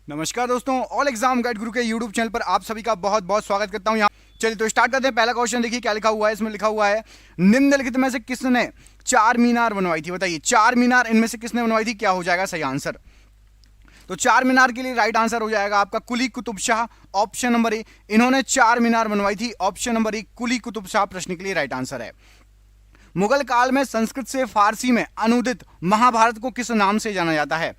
नमस्कार दोस्तों, all exam guide गुरु के यूट्यूब चैनल पर आप सभी का बहुत बहुत स्वागत करता हूं। यहाँ चलिए तो स्टार्ट करते हैं। पहला क्वेश्चन देखिए क्या लिखा हुआ है। इसमें लिखा हुआ है निम्नलिखित में से किसने चार मीनार बनवाई थी। बताइए चार मीनार इनमें से किसने बनवाई थी, क्या हो जाएगा सही आंसर। तो चार मीनार के लिए राइट आंसर हो जाएगा आपका Quli Qutub Shah, option number A. इन्होंने चार मीनार बनवाई थी, option number A Quli Qutub Shah प्रश्न के लिए राइट आंसर है। मुगल काल में संस्कृत से फारसी में अनुदित महाभारत को किस नाम से जाना जाता है।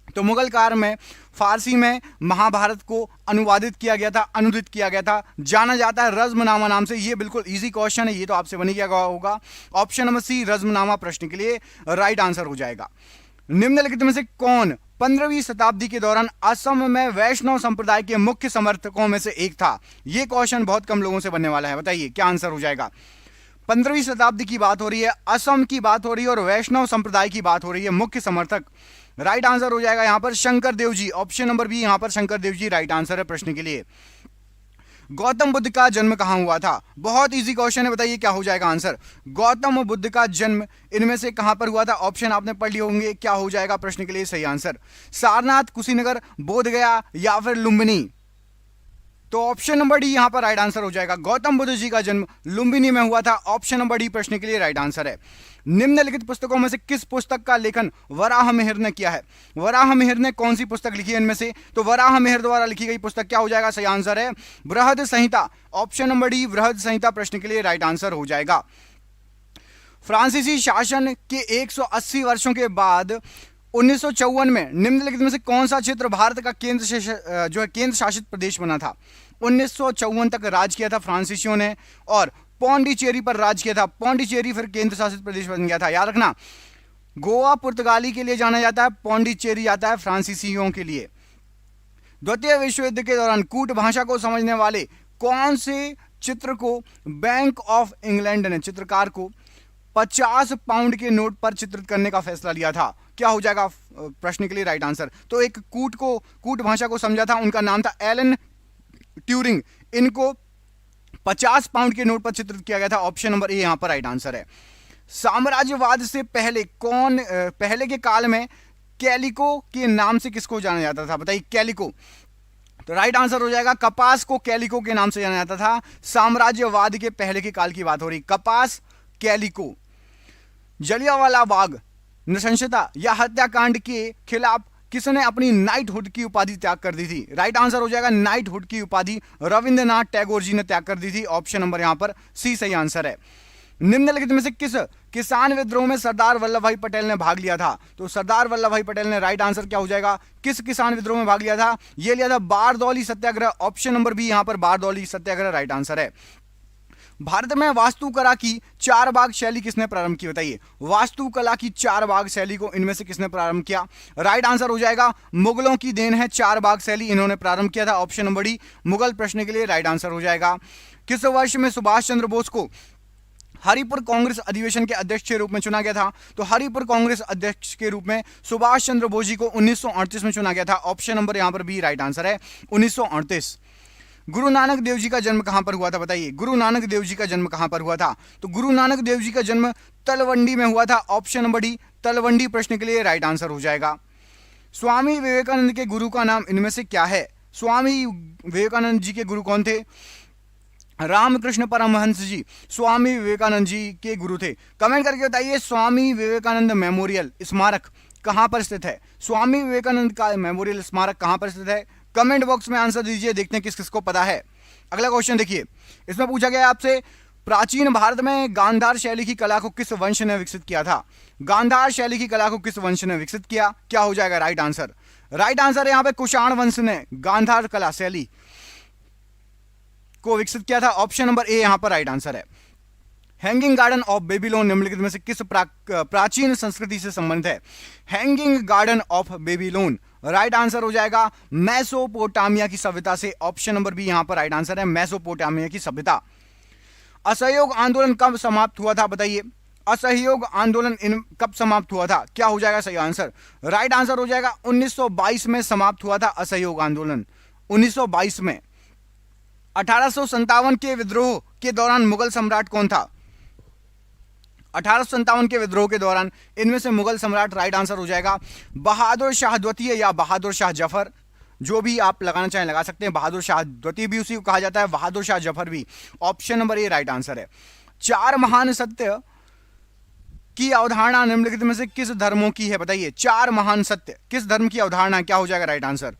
तो मुगल काल में फारसी में महाभारत को अनुवादित किया गया था, अनुदित किया गया था, जाना जाता है रज़्मनामा नाम से। ये बिल्कुल इजी क्वेश्चन है, ये तो आपसे बनी गया होगा। ऑप्शन नंबर सी रज़्मनामा प्रश्न के लिए राइट आंसर हो जाएगा। निम्नलिखित में से कौन 15वीं शताब्दी के दौरान असम में वैष्णव संप्रदाय के मुख्य समर्थकों में से एक था। यह क्वेश्चन बहुत कम लोगों से बनने वाला है। बताइए क्या आंसर हो जाएगा। 15वीं शताब्दी की बात हो रही है, असम की बात हो रही है और वैष्णव संप्रदाय की बात हो रही है, मुख्य समर्थक। राइट आंसर हो जाएगा यहां पर Shankar Dev ji, option number B यहां पर शंकर देव जी राइट आंसर है प्रश्न के लिए। गौतम बुद्ध का जन्म कहां हुआ था। बहुत इजी क्वेश्चन है, बताइए क्या हो जाएगा आंसर। गौतम बुद्ध का जन्म इनमें से कहां पर हुआ था। ऑप्शन आपने पढ़ लिए होंगे, क्या हो जाएगा प्रश्न के लिए सही आंसर। सारनाथ, कुशीनगर, बोधगया या फिर लुम्बिनी। तो ऑप्शन नंबर डी यहां पर राइट आंसर हो जाएगा। गौतम बुद्ध जी का जन्म लुम्बिनी में हुआ था, ऑप्शन नंबर डी प्रश्न के लिए राइट आंसर है। निम्नलिखित पुस्तकों में से किस पुस्तक का लेखन वराहमिहिर ने किया है। वराहमिहिर ने कौन सी पुस्तक लिखी है इनमें से। तो वराहमिहिर द्वारा लिखी गई पुस्तक क्या हो जाएगा सही आंसर है बृहद संहिता, ऑप्शन नंबर डी बृहद संहिता प्रश्न के लिए राइट आंसर हो जाएगा। फ्रांसीसी शासन के 180 वर्षों के बाद 1954 में निम्नलिखित में से कौन सा क्षेत्र भारत का केंद्र शासित प्रदेश बना था। 1954 तक राज किया था फ्रांसीसियों ने और पौंडीचेरी पर राज किया था। पौंडीचेरी फिर केंद्र शासित प्रदेश बन गया था। याद रखना, गोवा पुर्तगाली के लिए जाना जाता है, पौंडीचेरी आता है फ्रांसीसियों के लिए। द्वितीय विश्व युद्ध के दौरान कूट भाषा को समझने वाले कौन से चित्र को बैंक ऑफ इंग्लैंड ने चित्रकार को 50 पाउंड के नोट पर चित्रित करने का फैसला लिया था। क्या हो जाएगा प्रश्न के लिए राइट आंसर। तो एक कूट भाषा को समझा था, उनका नाम था एलन ट्यूरिंग। इनको 50 पाउंड के नोट पर चित्रित किया गया था, ऑप्शन नंबर ए यहां पर राइट आंसर है। साम्राज्यवाद से पहले के काल में कैलिको के नाम से किसको जाना जाता था। बताइए कैलिको। तो राइट आंसर हो जाएगा कपास को कैलिको के नाम से जाना जाता था। साम्राज्यवाद के पहले के काल की बात हो रही, कपास कैलिको। जलियांवाला बाग नृशंसता या हत्याकांड के खिलाफ किसने अपनी नाइटहुड की उपाधि त्याग कर दी थी। राइट आंसर हो जाएगा नाइटहुड की उपाधि रविंद्रनाथ टैगोर जी ने त्याग कर दी थी, ऑप्शन नंबर यहां पर सी सही आंसर है। निम्नलिखित में से किस किसान विद्रोह में सरदार वल्लभ भाई पटेल ने भाग लिया था। तो सरदार वल्लभ भाई पटेल ने राइट आंसर क्या हो जाएगा, किस किसान विद्रोह में भाग लिया था। यह लिया था बारदौली सत्याग्रह, ऑप्शन नंबर बी यहां पर बारदौली सत्याग्रह राइट आंसर है। भारत में वास्तुकला की चार बाग शैली किसने प्रारंभ की। बताइए वास्तुकला की चार बाग शैली को इनमें से किसने प्रारंभ किया। राइट आंसर हो जाएगा मुगलों की देन है चार बाग शैली, इन्होंने प्रारंभ किया था, ऑप्शन नंबर डी मुगल प्रश्न के लिए राइट आंसर हो जाएगा। किस वर्ष में सुभाष चंद्र बोस को हरिपुर कांग्रेस अधिवेशन के अध्यक्ष के रूप में चुना गया था। तो हरिपुर कांग्रेस अध्यक्ष के रूप में सुभाष चंद्र बोस जी को 1938 में चुना गया था, ऑप्शन नंबर यहां पर बी राइट आंसर है 1938। गुरु नानक देव जी का जन्म कहां पर हुआ था। बताइए गुरु नानक देव जी का जन्म कहां पर हुआ था। तो गुरु नानक देव जी का जन्म तलवंडी में हुआ था, ऑप्शन नंबर डी तलवंडी प्रश्न के लिए राइट आंसर हो जाएगा। स्वामी विवेकानंद के गुरु का नाम इनमें से क्या है। स्वामी विवेकानंद जी के गुरु कौन थे। रामकृष्ण परमहंस जी स्वामी विवेकानंद जी के गुरु थे। कमेंट करके बताइए स्वामी विवेकानंद मेमोरियल स्मारक कहां पर स्थित है। स्वामी विवेकानंद का मेमोरियल स्मारक कहां पर स्थित है, कमेंट बॉक्स में आंसर दीजिए, देखते हैं किस किस को पता है। अगला क्वेश्चन देखिए, इसमें पूछा गया आपसे प्राचीन भारत में गांधार शैली की कला को किस वंश ने विकसित किया था। गांधार शैली की कला को किस वंश ने विकसित किया, क्या हो जाएगा राइट आंसर। राइट आंसर है यहां पे कुषाण वंश ने गांधार कला शैली को विकसित किया था, ऑप्शन नंबर ए यहां पर राइट आंसर है। हैंगिंग गार्डन ऑफ बेबीलोन निम्नलिखित में से किस प्राचीन संस्कृति से संबंधित है। Hanging garden of Babylon right answer हो जाएगा मेसोपोटामिया की सभ्यता से, ऑप्शन नंबर बी यहां पर राइट आंसर है मेसोपोटामिया की सभ्यता। असहयोग आंदोलन कब समाप्त हुआ था। बताइए असहयोग आंदोलन कब समाप्त हुआ था, क्या हो जाएगा सही आंसर। राइट आंसर हो जाएगा 1922 में समाप्त हुआ था असहयोग आंदोलन, 1922 में। 1857 के विद्रोह के दौरान मुगल सम्राट कौन था। 1857 के विद्रोह के दौरान इनमें से मुगल सम्राट राइट आंसर हो जाएगा बहादुर शाह द्वितीय या बहादुर शाह जफर। जो भी आप लगाना चाहें लगा सकते हैं। बहादुर शाह द्वितीय भी उसी को कहा जाता है, बहादुर शाह जफर भी। ऑप्शन नंबर ए राइट आंसर है। चार महान सत्य की अवधारणा निम्नलिखित में से किस धर्मों की है? बताइए, चार महान सत्य किस धर्म की अवधारणा? क्या हो जाएगा राइट आंसर?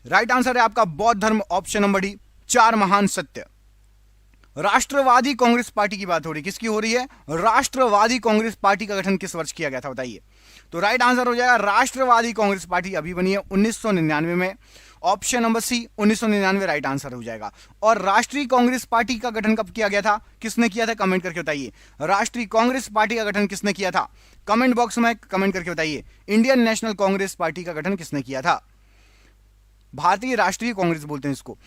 राइट आंसर है आपका बौद्ध धर्म, ऑप्शन नंबर डी, चार महान सत्य। राष्ट्रवादी कांग्रेस पार्टी की बात हो रही, किसकी हो रही है? राष्ट्रवादी कांग्रेस पार्टी का गठन किस वर्ष किया गया था? बताइए। तो राइट आंसर हो जाएगा राष्ट्रवादी कांग्रेस पार्टी अभी बनी है 1999 में। Option number C 1999 right answer हो जाएगा। और राष्ट्रीय कांग्रेस पार्टी का गठन कब किया गया था? किसने किया था? कमेंट करके बताइए। राष्ट्रीय कांग्रेस पार्टी का गठन किसने किया था? कमेंट बॉक्स में कमेंट करके बताइए। इंडियन नेशनल कांग्रेस पार्टी का गठन किसने किया था? भारतीय राष्ट्रीय कांग्रेस बोलते हैं इसको।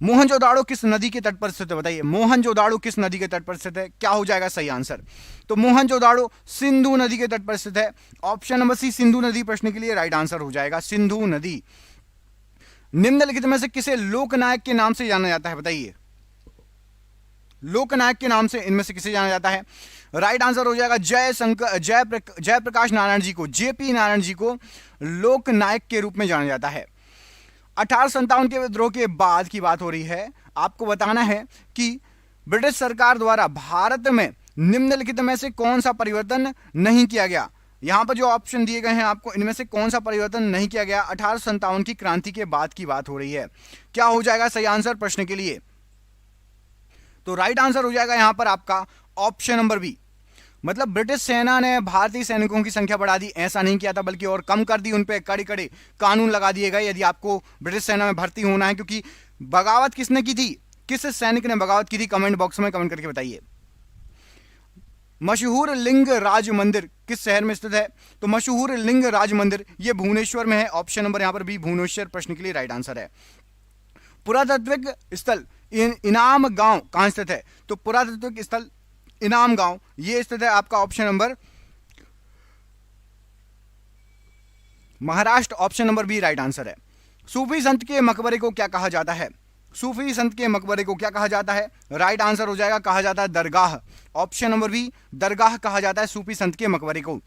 मोहनजोदाड़ो किस नदी के तट पर स्थित है? बताइए, मोहनजोदाड़ो किस नदी के तट पर स्थित है? क्या हो जाएगा सही आंसर? तो मोहनजोदाड़ो सिंधु नदी के तट पर स्थित है। ऑप्शन नंबर सी सिंधु नदी प्रश्न के लिए राइट आंसर हो जाएगा, सिंधु नदी। निम्नलिखित में से किसे लोकनायक के नाम से जाना जाता है? बताइए, लोकनायक के नाम से इनमें से किसे जाना जाता है? राइट आंसर हो जाएगा जयप्रकाश नारायण जी को, जेपी नारायण जी को लोकनायक के रूप में जाना जाता है। 1857 के विद्रोह के बाद की बात हो रही है। आपको बताना है कि ब्रिटिश सरकार द्वारा भारत में निम्नलिखित में से कौन सा परिवर्तन नहीं किया गया। यहां पर जो ऑप्शन दिए गए हैं आपको, इनमें से कौन सा परिवर्तन नहीं किया गया? 1857 की क्रांति के बाद की बात हो रही है। क्या हो जाएगा सही आंसर प्रश्न के लिए? तो राइट आंसर हो जाएगा यहां पर आपका ऑप्शन नंबर बी। मतलब ब्रिटिश सेना ने भारतीय सैनिकों की संख्या बढ़ा दी, ऐसा नहीं किया था, बल्कि और कम कर दी। उन पे कड़े कड़े कानून लगा दिए गए यदि आपको ब्रिटिश सेना में भर्ती होना है। क्योंकि बगावत किसने की थी? किस सैनिक ने बगावत की थी? कमेंट बॉक्स में कमेंट करके बताइए। मशहूर लिंग राज मंदिर किस शहर में स्थित है? तो मशहूर लिंग राज मंदिर ये भुवनेश्वर में है। ऑप्शन नंबर यहां पर बी भुवनेश्वर प्रश्न के लिए राइट आंसर है। पुरातात्विक स्थल इनाम गांव कहां स्थित है? तो पुरातात्विक स्थल इनाम गांव ये स्थित है आपका option number Maharashtra, option number B right answer है। सूफी संत के मकबरे को क्या कहा जाता है? सूफी संत के मकबरे को क्या कहा जाता है? राइट आंसर हो जाएगा, कहा जाता है दरगाह। ऑप्शन नंबर बी दरगाह कहा जाता है सूफी संत के मकबरे को।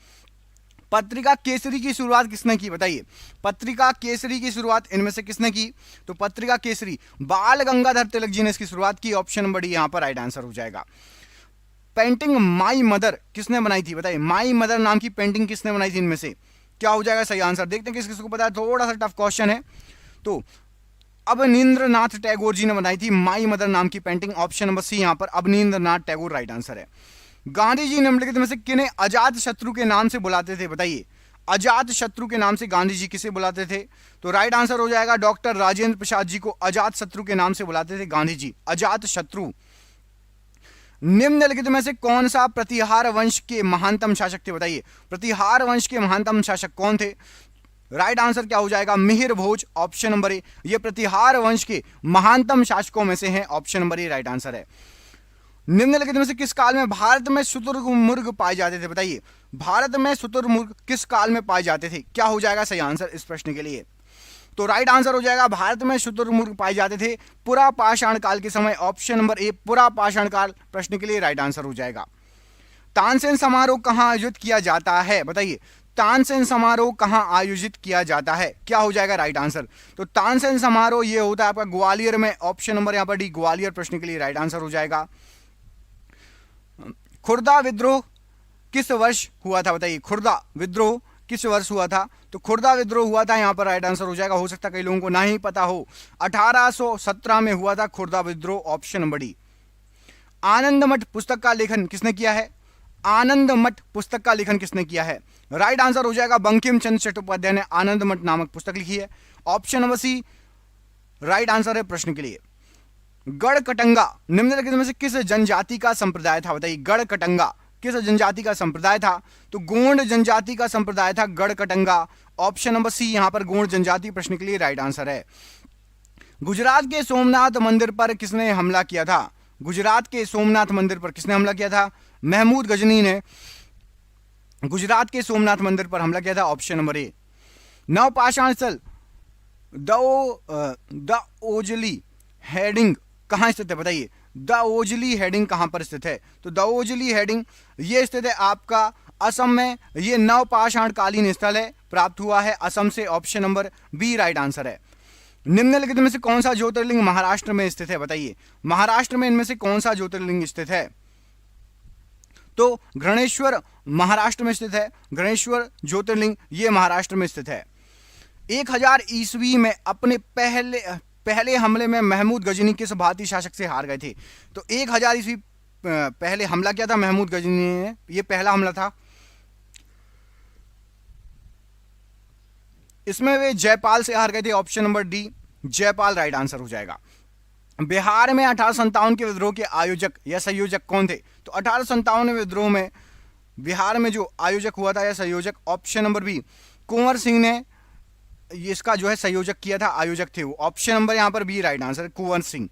पत्रिका केसरी की शुरुआत किसने की? बताइए, पत्रिका केसरी की शुरुआत इनमें से किसने की? तो पत्रिका केसरी बाल गंगाधर तिलक जी ने इसकी शुरुआत की। ऑप्शन नंबर डी यहां पर राइट आंसर हो जाएगा। पेंटिंग माई मदर किसने बनाई थी? बताइए, माई मदर नाम की पेंटिंग किसने बनाई थी? इनमें से क्या हो जाएगा सही आंसर? देखते हैं किस किसको पता है, थोड़ा सा टफ क्वेश्चन है। तो अवनींद्रनाथ टैगोर जी ने बनाई थी माई मदर नाम की पेंटिंग। ऑप्शन नंबर सी यहां पर अवनींद्रनाथ टैगोर राइट आंसर है। गांधी जी निम्नलिखित में से किन्हें अजात शत्रु के नाम से बुलाते थे? बताइए, अजात शत्रु के नाम से गांधी जी किसे बुलाते थे? तो राइट आंसर हो जाएगा डॉक्टर राजेंद्र प्रसाद जी को अजात शत्रु के नाम से बुलाते थे गांधी जी, अजात शत्रु। निम्नलिखित में से कौन सा प्रतिहार वंश के महानतम शासक थे? बताइए, प्रतिहार वंश के महानतम शासक कौन थे? राइट आंसर क्या हो जाएगा? मिहिर भोज, ऑप्शन नंबर ए। ये प्रतिहार वंश के महानतम शासकों में से हैं, ऑप्शन नंबर ए राइट आंसर है। निम्नलिखित में से किस काल में भारत में शुतुरमुर्ग पाए जाते थे? बताइए, भारत में शुतुरमुर्ग किस काल में पाए जाते थे? क्या हो जाएगा सही आंसर इस प्रश्न के लिए? तो राइट आंसर हो जाएगा भारत में शुतुरमुर्ग पाए जाते थे पुरा पाषाण काल के समय। ऑप्शन नंबर ए पुरा पाषाण काल प्रश्न के लिए राइट आंसर हो जाएगा। तानसेन समारोह कहां आयोजित किया जाता है? बताइए, तानसेन समारोह कहां आयोजित किया जाता है? क्या हो जाएगा राइट आंसर? तो तानसेन समारोह ये होता है आपका ग्वालियर में। ऑप्शन नंबर यहां पर डी ग्वालियर प्रश्न के लिए राइट आंसर हो जाएगा। खुर्दा विद्रोह किस वर्ष हुआ था? बताइए, खुर्दा विद्रोह किस वर्ष हुआ था? तो खुर्दा विद्रोह हुआ था, यहां पर राइट आंसर हो जाएगा। हो सकता है कई लोगों को ना ही पता हो, 1817 में हुआ था खुर्दा विद्रोह, ऑप्शन नंबर डी। आनंद मठ पुस्तक का लेखन किसने किया है? आनंद मठ पुस्तक का लेखन किसने किया है? राइट आंसर हो जाएगा बंकिम चंद्र चट्टोपाध्याय ने आनंद मठ नामक पुस्तक लिखी है। Option number C right answer है प्रश्न के लिए। गढ़कटंगा निम्नलिखित में से किस जनजाति का संप्रदाय था? बताइए, गढ़कटंगा किस जनजाति का संप्रदाय था? तो गोंड जनजाति का संप्रदाय था गढ़कटंगा। ऑप्शन नंबर सी यहां पर गोंड जनजाति प्रश्न के लिए राइट आंसर है। गुजरात के सोमनाथ मंदिर पर किसने हमला किया था? गुजरात के सोमनाथ मंदिर पर किसने हमला किया था? महमूद गजनी ने गुजरात के सोमनाथ मंदिर पर हमला किया था। ऑप्शन नंबर ए। नवपाषाण स्थल द ओजली हेडिंग कहां स्थित है? बताइए, द ओजली हेडिंग कहां पर स्थित है? तो द ओजली हेडिंग ये स्थित है आपका असम में ये नवपाषाण कालीन स्थल है, प्राप्त हुआ है असम से, option number B right answer है। निम्नलिखित में से कौन सा ज्योतिर्लिंग महाराष्ट्र में स्थित है, बताइए महाराष्ट्र में इनमें से कौन सा ज्योतिर्लिंग स्थित है। तो घृणेश्वर महाराष्ट्र में स्थित है, घृणेश्वर ज्योतिर्लिंग ये महाराष्ट्र में स्थित है। 1000 ईस्वी में अपने पहले हमले में महमूद गजनी किस भारतीय शासक से हार गए थे। तो 1000 ईस्वी पहले हमला किया था महमूद गजनी ने, ये पहला हमला था। इसमें वे जयपाल से हार गए थे, option number D Jaipal right answer हो जाएगा। बिहार में 1857 के विद्रोह के आयोजक या संयोजक कौन थे। तो 1857 विद्रोह में बिहार में जो आयोजक हुआ था या संयोजक, option number B Kunwar Singh ने इसका जो है संयोजक किया था, आयोजक थे वो, ऑप्शन नंबर यहां पर B right answer Kunwar Singh.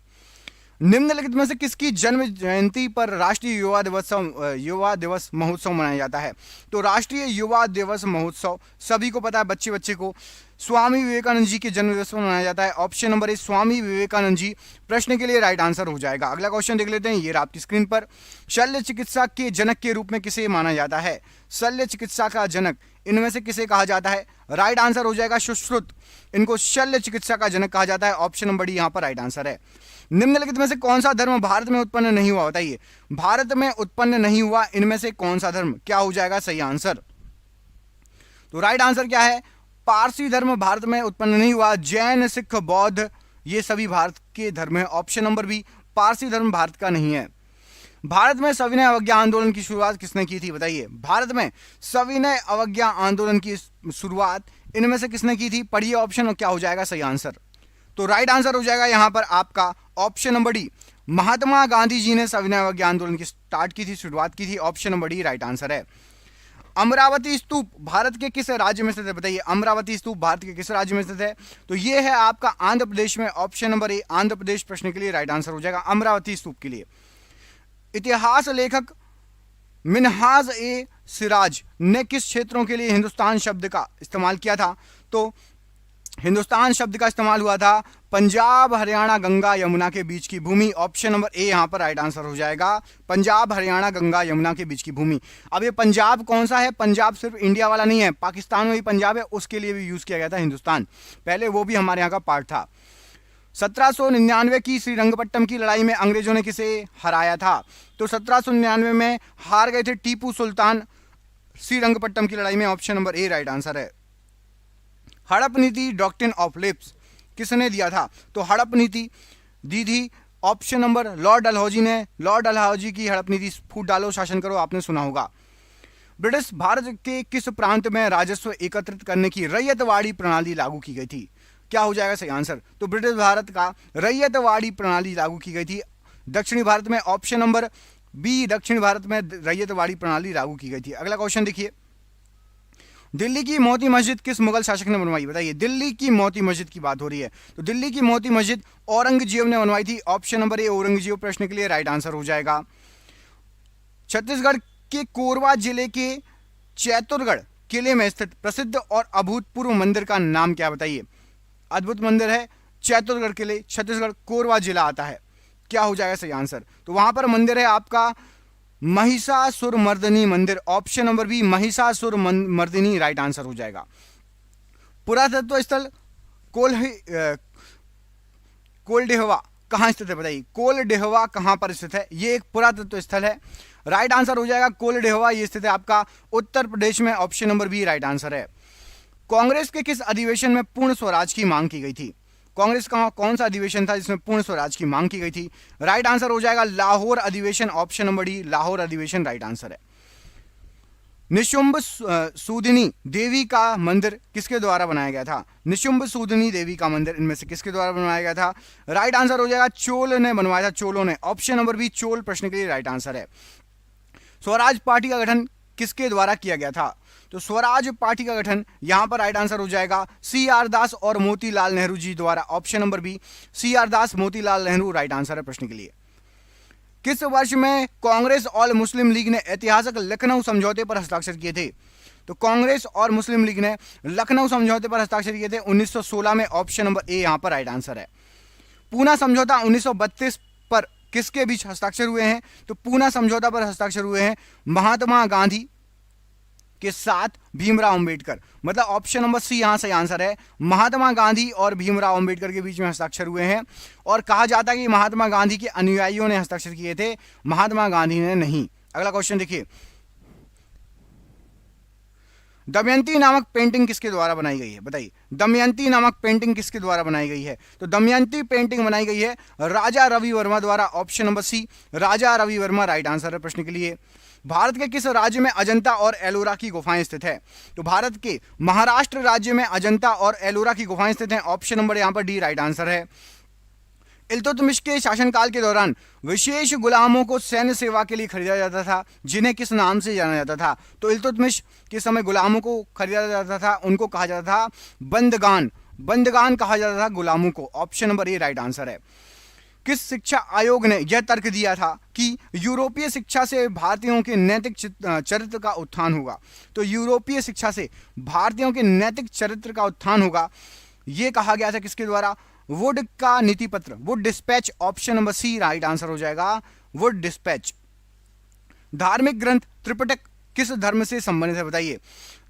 निम्नलिखित में से किसकी जन्म जयंती पर राष्ट्रीय युवा दिवस महोत्सव मनाया जाता है। तो राष्ट्रीय युवा दिवस महोत्सव सभी को पता है, बच्चे बच्चे को स्वामी विवेकानंद जी के जन्म दिवस पर मनाया जाता है, ऑप्शन नंबर ए स्वामी विवेकानंद जी प्रश्न के लिए राइट आंसर हो जाएगा। अगला क्वेश्चन देख लेते हैं, ये आपकी स्क्रीन पर। शल्य चिकित्सा के जनक के रूप में किसे माना जाता है। शल्य चिकित्सा का जनक इनमें से किसे कहा जाता है, राइट आंसर हो जाएगा सुश्रुत, इनको शल्य चिकित्सा का जनक कहा जाता है, ऑप्शन नंबर डी यहां पर राइट आंसर है। निम्नलिखित में से कौन सा धर्म भारत में उत्पन्न नहीं हुआ, बताइए भारत में उत्पन्न नहीं हुआ इनमें से कौन सा धर्म, क्या हो जाएगा सही आंसर। तो राइट आंसर क्या है, पारसी धर्म भारत में उत्पन्न नहीं हुआ, जैन सिख बौद्ध ये सभी भारत के धर्म है, ऑप्शन नंबर बी पारसी धर्म भारत का नहीं है। भारत में सविनय अवज्ञा आंदोलन की शुरुआत किसने की थी, बताइए भारत में सविनय अवज्ञा आंदोलन की शुरुआत इनमें से किसने की थी, पढ़िए ऑप्शन और क्या हो जाएगा सही आंसर। तो राइट आंसर हो जाएगा यहां पर आपका option number D Mahatma Gandhi ji ने सविनय अवज्ञा आंदोलन की स्टार्ट की थी, शुरुआत की थी, option number D right answer है। अमरावती स्तूप भारत के किस राज्य में स्थित है, बताइए अमरावती स्तूप भारत के किस राज्य में स्थित है। तो ये है आपका आंध्र प्रदेश में, ऑप्शन नंबर ए आंध्र प्रदेश प्रश्न के लिए राइट आंसर हो जाएगा अमरावती स्तूप के लिए। इतिहास लेखक मिनहाज ए सिराज ने किस क्षेत्रों के लिए हिंदुस्तान शब्द का इस्तेमाल किया था। तो हिंदुस्तान शब्द का इस्तेमाल हुआ था पंजाब हरियाणा गंगा यमुना के बीच की भूमि, ऑप्शन नंबर ए यहां पर राइट आंसर हो जाएगा, पंजाब हरियाणा गंगा यमुना के बीच की भूमि। अब ये पंजाब कौन सा है, पंजाब सिर्फ इंडिया वाला नहीं है, पाकिस्तान में भी पंजाब है, उसके लिए भी यूज किया गया था हिंदुस्तान, पहले वो भी हमारे यहाँ का पार्ट था। 1799 की श्रीरंगपट्टम की लड़ाई में अंग्रेजों ने किसे हराया था। तो 1799 में हार गए थे टीपू सुल्तान श्रीरंगपट्टम की लड़ाई में, ऑप्शन नंबर ए राइट आंसर है। हड़प नीति डॉक्ट्रिन ऑफ लिप्स किसने दिया था। तो हड़प नीति दी थी ऑप्शन नंबर लॉर्ड डलहौजी ने, लॉर्ड डलहौजी की हड़प नीति, फूट डालो शासन करो, आपने सुना होगा। ब्रिटिश भारत के किस प्रांत में राजस्व एकत्रित करने की रैयतवाड़ी प्रणाली लागू की गई थी, क्या हो जाएगा सही आंसर। तो ब्रिटिश भारत का रैयतवाड़ी प्रणाली लागू की गई थी दक्षिणी भारत में, ऑप्शन नंबर बी दक्षिण भारत में रैयतवाड़ी प्रणाली लागू की गई थी। अगला क्वेश्चन देखिए, दिल्ली की मोती मस्जिद किस मुगल शासक ने बनवाई, बताइए दिल्ली की मोती मस्जिद की बात हो रही है। तो दिल्ली की मोती मस्जिद औरंगजेब ने बनवाई थी, ऑप्शन नंबर ए औरंगजेब प्रश्न के लिए राइट आंसर हो जाएगा। छत्तीसगढ़ के कोरबा जिले के चैतुरगढ़ किले में स्थित प्रसिद्ध और अभूतपूर्व मंदिर का नाम क्या, बताइए अद्भुत मंदिर है चैतुरगढ़ किले, छत्तीसगढ़ कोरबा जिला आता है, क्या हो जाएगा सही आंसर। तो वहां पर मंदिर है आपका महिषासुरमर्दिनी मंदिर, option number B Mahishasuramardini right answer हो जाएगा। पुरातत्व स्थल कोलडेहवा कहां स्थित है, बताइए कोलडेहवा कहां पर स्थित है, ये एक पुरातत्व स्थल है, राइट आंसर हो जाएगा कोलडेहवा, ये स्थित है आपका उत्तर प्रदेश में, option number B right answer है। कांग्रेस के किस अधिवेशन में पूर्ण स्वराज की मांग की गई थी, कांग्रेस का कौन सा अधिवेशन था जिसमें पूर्ण स्वराज की मांग की गई थी, राइट आंसर हो जाएगा लाहौर अधिवेशन, ऑप्शन नंबर डी लाहौर अधिवेशन राइट आंसर है। निशुंभ सूदिनी देवी का मंदिर किसके द्वारा बनाया गया था, निशुंभ सूदिनी देवी का मंदिर इनमें से किसके द्वारा बनाया गया था, राइट आंसर हो जाएगा चोल ने बनवाया था, चोलों ने, ऑप्शन नंबर बी चोल प्रश्न के लिए राइट आंसर है। स्वराज पार्टी का गठन किसके द्वारा किया गया था, तो स्वराज पार्टी का गठन यहां पर राइट आंसर हो जाएगा CR दास और मोतीलाल नेहरू जी द्वारा, ऑप्शन नंबर बी CR दास मोतीलाल नेहरू राइट आंसर है प्रश्न के लिए। किस वर्ष में कांग्रेस और मुस्लिम लीग ने ऐतिहासिक लखनऊ समझौते पर हस्ताक्षर किए थे, तो कांग्रेस और मुस्लिम लीग ने लखनऊ समझौते पर हस्ताक्षर किए थे 1916 में, ऑप्शन नंबर ए यहां पर राइट आंसर है। पूना समझौता 1932 पर किसके बीच हस्ताक्षर हुए हैं, तो पूना समझौता पर हस्ताक्षर हुए हैं महात्मा गांधी के साथ भीमराव अंबेडकर, मतलब ऑप्शन नंबर सी यहां सही आंसर है। महात्मा गांधी और भीमराव अंबेडकर के बीच में हस्ताक्षर हुए हैं और कहा जाता है कि महात्मा गांधी के अनुयायियों ने हस्ताक्षर किए थे, महात्मा गांधी ने नहीं। अगला क्वेश्चन देखिए, दमयंती नामक पेंटिंग किसके द्वारा बनाई गई है? बताइए, दमयंती नामक पेंटिंग किसके द्वारा बनाई गई है? तो दमयंती पेंटिंग बनाई गई है राजा रवि वर्मा द्वारा, ऑप्शन नंबर सी राजा रवि वर्मा राइट आंसर है प्रश्न के लिए। भारत के किस राज्य में अजंता और एलोरा की गुफाएं स्थित है? तो भारत के महाराष्ट्र राज्य में अजंता और एलोरा की गुफाएं स्थित हैं, ऑप्शन नंबर यहां पर डी राइट आंसर है। इल्तुतमिश के शासनकाल के दौरान विशेष गुलामों को सैन्य सेवा के लिए खरीदा जाता था, जिन्हें किस नाम से जाना जाता था? तो इल्तुतमिश के समय गुलामों को खरीदा जाता था, उनको कहा जाता था बंदगान, बंदगान कहा जाता था गुलामों को, ऑप्शन नंबर ए राइट आंसर है। किस शिक्षा आयोग ने यह तर्क दिया था कि यूरोपीय शिक्षा से भारतीयों के नैतिक चरित्र का उत्थान होगा? तो यूरोपीय शिक्षा से भारतीयों के नैतिक चरित्र का उत्थान होगा, यह कहा गया था किसके द्वारा? वुड का नीति पत्र, Wood dispatch, option number C right answer हो जाएगा, वुड डिस्पैच। धार्मिक ग्रंथ त्रिपिटक किस धर्म से संबंधित है? बताइए,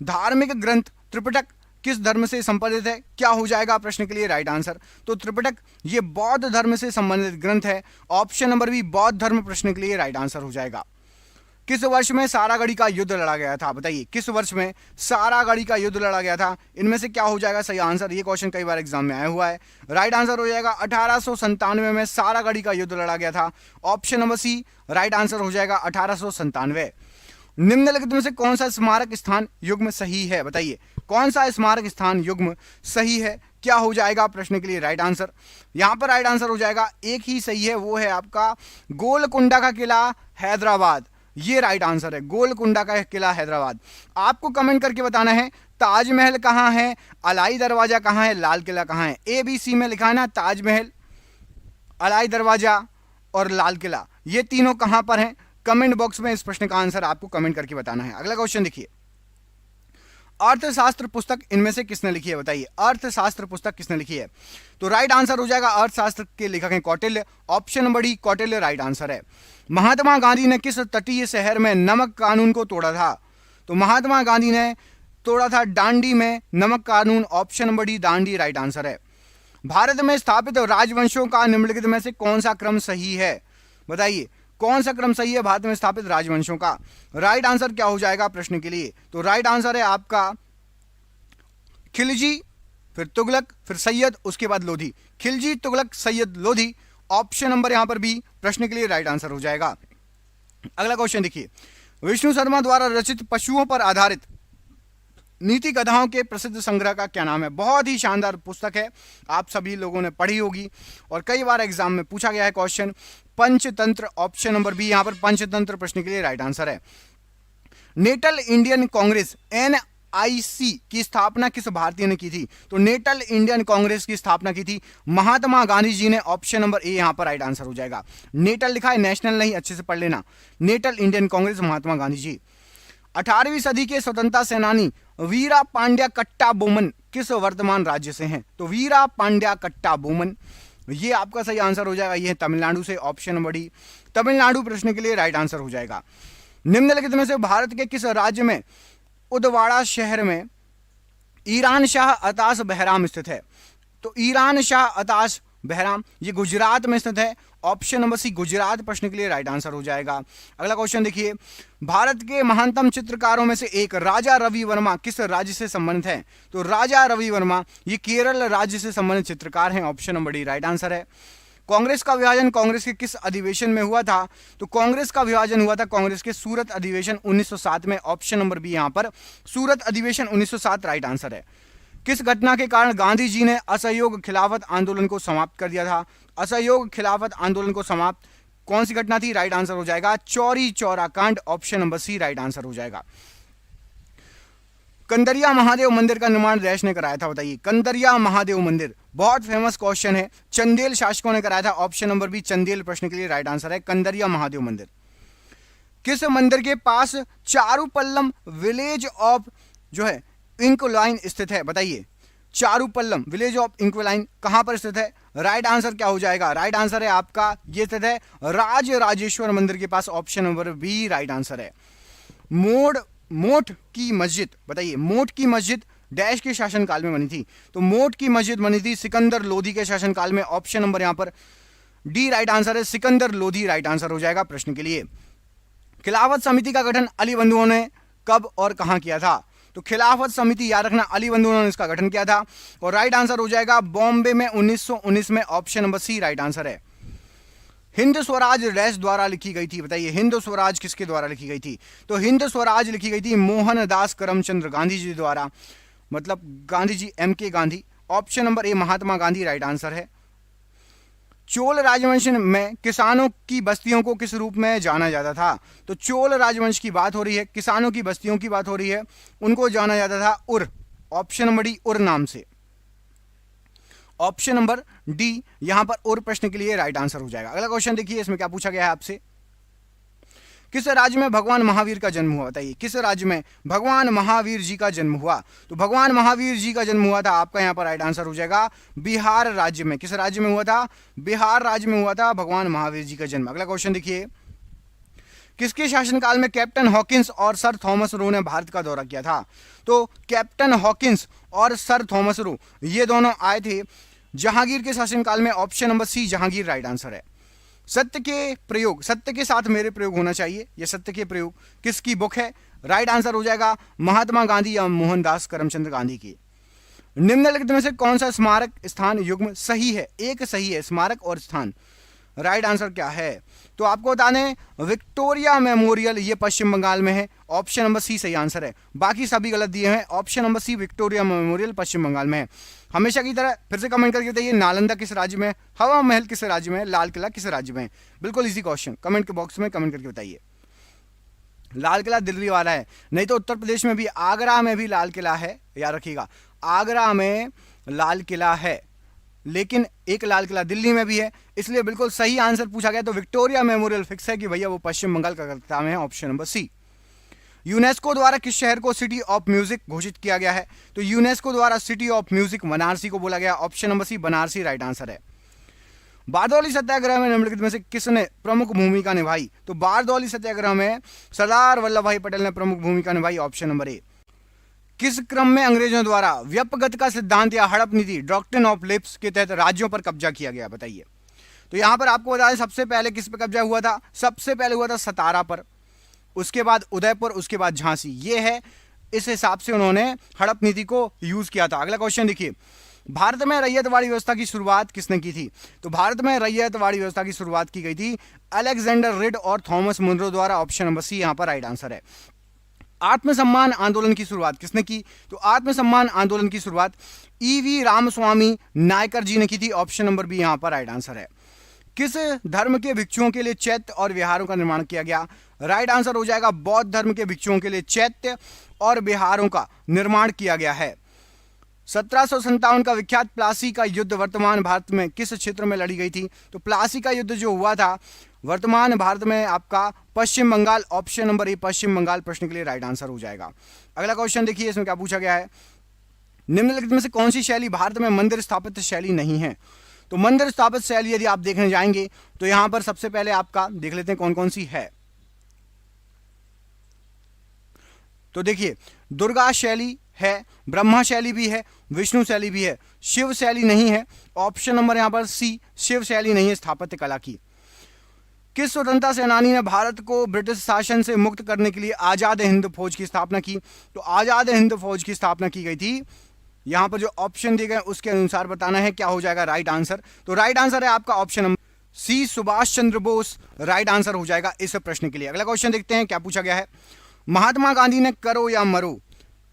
धार्मिक ग्रंथ त्रिपिटक किस धर्म से संबंधित है? क्या हो जाएगा प्रश्न के लिए राइट आंसर? तो त्रिपिटक ये बौद्ध धर्म से संबंधित ग्रंथ है, ऑप्शन नंबर बी बौद्ध धर्म प्रश्न के लिए राइट आंसर हो जाएगा। किस वर्ष में सारागढ़ी का युद्ध लड़ा गया था? बताइए, किस वर्ष में सारागढ़ी का युद्ध लड़ा गया था? इनमें से क्या हो जाएगा सही आंसर? ये क्वेश्चन कई बार एग्जाम में आया हुआ है। राइट आंसर हो जाएगा 1897 में सारागढ़ी का युद्ध लड़ा गया था, option number C right answer हो जाएगा 1897। निम्नलिखित में से कौन सा स्मारक स्थान युग्म सही है? बताइए, कौन सा स्मारक स्थान युग्म सही है? क्या हो जाएगा प्रश्न के लिए राइट आंसर? यहां पर राइट आंसर हो जाएगा एक ही सही है, वो है आपका गोलकुंडा का किला हैदराबाद, ये राइट आंसर है, गोलकुंडा का किला हैदराबाद। आपको कमेंट करके बताना है ताजमहल कहां है, अलाई दरवाजा कहां है, लाल किला कहां है? ABC में लिखा है ना, ताजमहल, अलाई दरवाजा और लाल किला, ये तीनों कहां पर हैं? कमेंट बॉक्स में इस प्रश्न का आंसर आपको कमेंट करके बताना है। अगला क्वेश्चन देखिए, अर्थशास्त्र पुस्तक इनमें से किसने लिखी है? बताइए, अर्थशास्त्र पुस्तक किसने लिखी है? तो राइट आंसर हो जाएगा अर्थशास्त्र के लेखक हैं Kautilya, option number D Kautilya right answer है। महात्मा गांधी ने किस तटीय शहर में नमक कानून को तोड़ा था? तो महात्मा गांधी ने तोड़ा था दांडी में नमक कानून, option number D Dandi right answer है। भारत में स्थापित राजवंशों का निम्नलिखित में से कौन सा क्रम सही है? बताइए, कौन सा क्रम सही है भारत में स्थापित राजवंशों का? राइट आंसर क्या हो जाएगा प्रश्न के लिए? तो राइट आंसर है आपका खिलजी, फिर तुगलक, फिर सैयद, उसके बाद लोधी। खिलजी, तुगलक, सैयद, लोधी, ऑप्शन नंबर यहां पर बी प्रश्न के लिए राइट आंसर हो जाएगा। अगला क्वेश्चन देखिए, विष्णु शर्मा द्वारा रचित पशुओं पर आधारित नीति कथाओं के प्रसिद्ध संग्रह का क्या नाम है? बहुत ही शानदार पुस्तक है, आप सभी लोगों ने पढ़ी होगी और कई बार एग्जाम में पूछा गया है question. Panchatantra, option number B यहां पर पंचतंत्र प्रश्न के लिए राइट आंसर है। नेटल इंडियन कांग्रेस NIC की स्थापना किस भारतीय ने की थी? तो नेटल इंडियन कांग्रेस की स्थापना की थी महात्मा गांधी जी ने, ऑप्शन नंबर ए यहां पर राइट आंसर हो जाएगा। नेटल लिखा है, नेशनल नहीं, अच्छे से पढ़ लेना। Natal Indian Congress, Mahatma Gandhi ji. 18वीं सदी के स्वतंत्रता सेनानी वीरा पांड्या कट्टाबोमन किस वर्तमान राज्य से हैं? तो वीरा पांड्या कट्टाबोमन, ये आपका सही आंसर हो जाएगा, ये तमिलनाडु से, ऑप्शन नंबर डी तमिलनाडु प्रश्न के लिए राइट आंसर हो जाएगा। निम्नलिखित में से भारत के किस राज्य में उदवाड़ा शहर में ईरान शाह अताश बहराम स्थित है? तो ईरान शाह अताश बहराम ये गुजरात में स्थित है, ऑप्शन नंबर सी गुजरात प्रश्न के लिए राइट आंसर हो जाएगा। अगला क्वेश्चन देखिए, भारत के महानतम चित्रकारों में से एक राजा रवि वर्मा किस राज्य से संबंधित है? तो राजा रवि वर्मा ये केरल राज्य से संबंधित चित्रकार हैं, option number D right answer है। कांग्रेस का विभाजन कांग्रेस के किस अधिवेशन में हुआ था? तो कांग्रेस का विभाजन हुआ था कांग्रेस के सूरत अधिवेशन 1907 में, ऑप्शन नंबर बी यहां पर सूरत अधिवेशन 1907 राइट आंसर है। किस घटना के कारण गांधी जी ने असहयोग खिलाफत आंदोलन को समाप्त कर दिया था? असहयोग खिलाफत आंदोलन को समाप्त कौन सी घटना थी? राइट आंसर हो जाएगा चौरी चौरा कांड, option number C right answer हो जाएगा। कंदरिया महादेव मंदिर का निर्माण डैश ने कराया था? बताइए, कंदरिया महादेव मंदिर बहुत फेमस क्वेश्चन है, चंदेल शासकों ने कराया था, ऑप्शन नंबर बी चंदेल प्रश्न के लिए राइट आंसर है कंदरिया महादेव मंदिर। किस मंदिर के पास चारूपल्लम विलेज ऑफ जो है इंक्वाइन स्थित है? बताइए, चारूपल्लम विलेज ऑफ इंक्वाइन कहां पर स्थित है? राइट आंसर क्या हो जाएगा? राइट आंसर है आपका ये स्थित है राज राजेश्वर मंदिर के पास, option number B right answer है। मोट की मस्जिद, बताइए मोट की मस्जिद डैश के शासनकाल में बनी थी? तो मोट की मस्जिद बनी थी सिकंदर लोधी के शासनकाल में। ऑप्शन नंबर यहां पर डी राइट आंसर है, सिकंदर लोधी राइट आंसर हो जाएगा प्रश्न के लिए। खिलाफत समिति का गठन अली बंधुओं ने कब और कहां किया था? तो खिलाफत समिति याद रखना अली बंधुओं ने इसका गठन किया था और राइट आंसर हो जाएगा बॉम्बे में 1919 में। Option number C right answer है। हिंद स्वराज डैश द्वारा लिखी गई थी? बताइए हिंद स्वराज किसके द्वारा लिखी गई थी? तो हिंद स्वराज लिखी गई थी मोहनदास करमचंद गांधी जी द्वारा, मतलब गांधी जी एम के गांधी। ऑप्शन नंबर ए महात्मा गांधी राइट आंसर है। चोल राजवंश में किसानों की बस्तियों को किस रूप में जाना जाता था? तो चोल राजवंश की बात हो रही है, किसानों की बस्तियों की बात हो रही है, उनको जाना जाता था उर। ऑप्शन नंबर डी उर नाम से। ऑप्शन नंबर डी यहां पर उर प्रश्न के लिए राइट आंसर हो जाएगा। अगला क्वेश्चन देखिए, इसमें क्या पूछा गया है आपसे, किस राज्य में भगवान महावीर का जन्म हुआ? बताइए किस राज्य में भगवान महावीर जी का जन्म हुआ? तो भगवान महावीर जी का जन्म हुआ था आपका यहां पर राइट आंसर हो जाएगा बिहार राज्य में। किस राज्य में हुआ था? बिहार राज्य में हुआ था भगवान महावीर जी का जन्म। अगला क्वेश्चन देखिए, किसके शासनकाल में कैप्टन हॉकिंस और सर थॉमस रो ने भारत का दौरा किया था? तो कैप्टन हॉकिंस और सर थॉमस रो ये दोनों आए थे जहांगीर के शासनकाल में। Option number C Jahangir right answer है। सत्य के प्रयोग, सत्य के साथ मेरे प्रयोग होना चाहिए, यह सत्य के प्रयोग किसकी बुक है? राइट आंसर हो जाएगा महात्मा गांधी या मोहनदास करमचंद गांधी की। निम्नलिखित में से कौन सा स्मारक स्थान युग्म सही है? एक सही है स्मारक और स्थान। राइट आंसर क्या है? तो आपको बता दें विक्टोरिया मेमोरियल, ये पश्चिम बंगाल में है। ऑप्शन नंबर सी सही आंसर है, बाकी सभी गलत दिए हैं। Option number C Victoria Memorial Paschim Bangal में है। हमेशा की तरह फिर से कमेंट करके बताइए नालंदा किस राज्य में, हवा महल किस राज्य में, लाल किला किस राज्य में? बिल्कुल इजी क्वेश्चन, कमेंट के बॉक्स में कमेंट करके बताइए। लाल किला दिल्ली वाला है, नहीं तो उत्तर प्रदेश में भी आगरा में भी लाल किला है, याद रखिएगा आगरा में लाल किला है, लेकिन एक लाल किला दिल्ली में भी है, इसलिए बिल्कुल सही आंसर पूछा गया। तो विक्टोरिया मेमोरियल फिक्स है कि भैया वो पश्चिम बंगाल का कलकत्ता में है। ऑप्शन नंबर सी। यूनेस्को द्वारा किस शहर को सिटी ऑफ म्यूजिक घोषित किया गया है? तो यूनेस्को द्वारा सिटी ऑफ म्यूजिक बनारसी को बोला गया। Option number C Banarasi right answer है। बारदौली सत्याग्रह में निम्नलिखित में से किसने प्रमुख भूमिका निभाई? तो बारदौली सत्याग्रह में सरदार वल्लभ भाई पटेल ने प्रमुख भूमिका निभाई। ऑप्शन नंबर ए। किस क्रम में अंग्रेजों द्वारा व्यपगत का सिद्धांत या हड़प नीति डॉक्ट्रिन ऑफ लिप्स के तहत राज्यों पर कब्जा किया गया? बताइए। तो यहां पर आपको बता दें सबसे पहले किस पर कब्जा हुआ था? सबसे पहले हुआ था सतारा पर, उसके बाद उदयपुर, उसके बाद झांसी। ये है, इस हिसाब से उन्होंने हड़प नीति को यूज किया था। अगला क्वेश्चन देखिए, भारत में रैयतवाड़ी व्यवस्था की शुरुआत किसने की थी? तो भारत में रैयतवाड़ी व्यवस्था की शुरुआत की गई थी अलेक्जेंडर रिड और थॉमस मुनरो द्वारा। ऑप्शन नंबर सी यहां पर राइट आंसर है। आत्मसम्मान आंदोलन की शुरुआत किसने की? तो आत्मसम्मान आंदोलन की शुरुआत ईवी रामस्वामी नायकर जी ने की थी। ऑप्शन नंबर बी यहां पर राइट आंसर है। किस धर्म के भिक्षुओं के लिए चैत्य और विहारों का निर्माण किया गया? राइट आंसर हो जाएगा बौद्ध धर्म के भिक्षुओं के लिए चैत्य और विहारों का निर्माण किया गया है। 1757 का विख्यात प्लासी का युद्ध वर्तमान भारत में किस क्षेत्र में लड़ी गई थी? तो प्लासी का युद्ध जो हुआ था वर्तमान भारत में आपका पश्चिम बंगाल। ऑप्शन नंबर ए पश्चिम बंगाल प्रश्न के लिए राइट आंसर हो जाएगा। अगला क्वेश्चन देखिए, इसमें क्या पूछा गया है, निम्नलिखित में से कौन सी शैली भारत में मंदिर स्थापित शैली नहीं है? तो मंदिर स्थापित शैली यदि आप देखने जाएंगे तो यहां पर सबसे पहले आपका देख लेते हैं कौन कौन सी है। तो देखिए दुर्गा शैली है, ब्रह्मा शैली भी है, विष्णु शैली भी है, शिव शैली नहीं है। ऑप्शन नंबर यहां पर सी शिव शैली नहीं है स्थापत्य कला की। किस स्वतंत्रता सेनानी ने भारत को ब्रिटिश शासन से मुक्त करने के लिए आजाद हिंद फौज की स्थापना की? तो आजाद हिंद फौज की स्थापना की गई थी। यहां पर जो ऑप्शन दिए गए उसके अनुसार बताना है क्या हो जाएगा राइट आंसर। तो राइट आंसर है आपका ऑप्शन नंबर सी सुभाष चंद्र बोस राइट आंसर हो जाएगा इस प्रश्न के लिए। अगला क्वेश्चन देखते हैं क्या पूछा गया है। महात्मा गांधी ने करो या मरो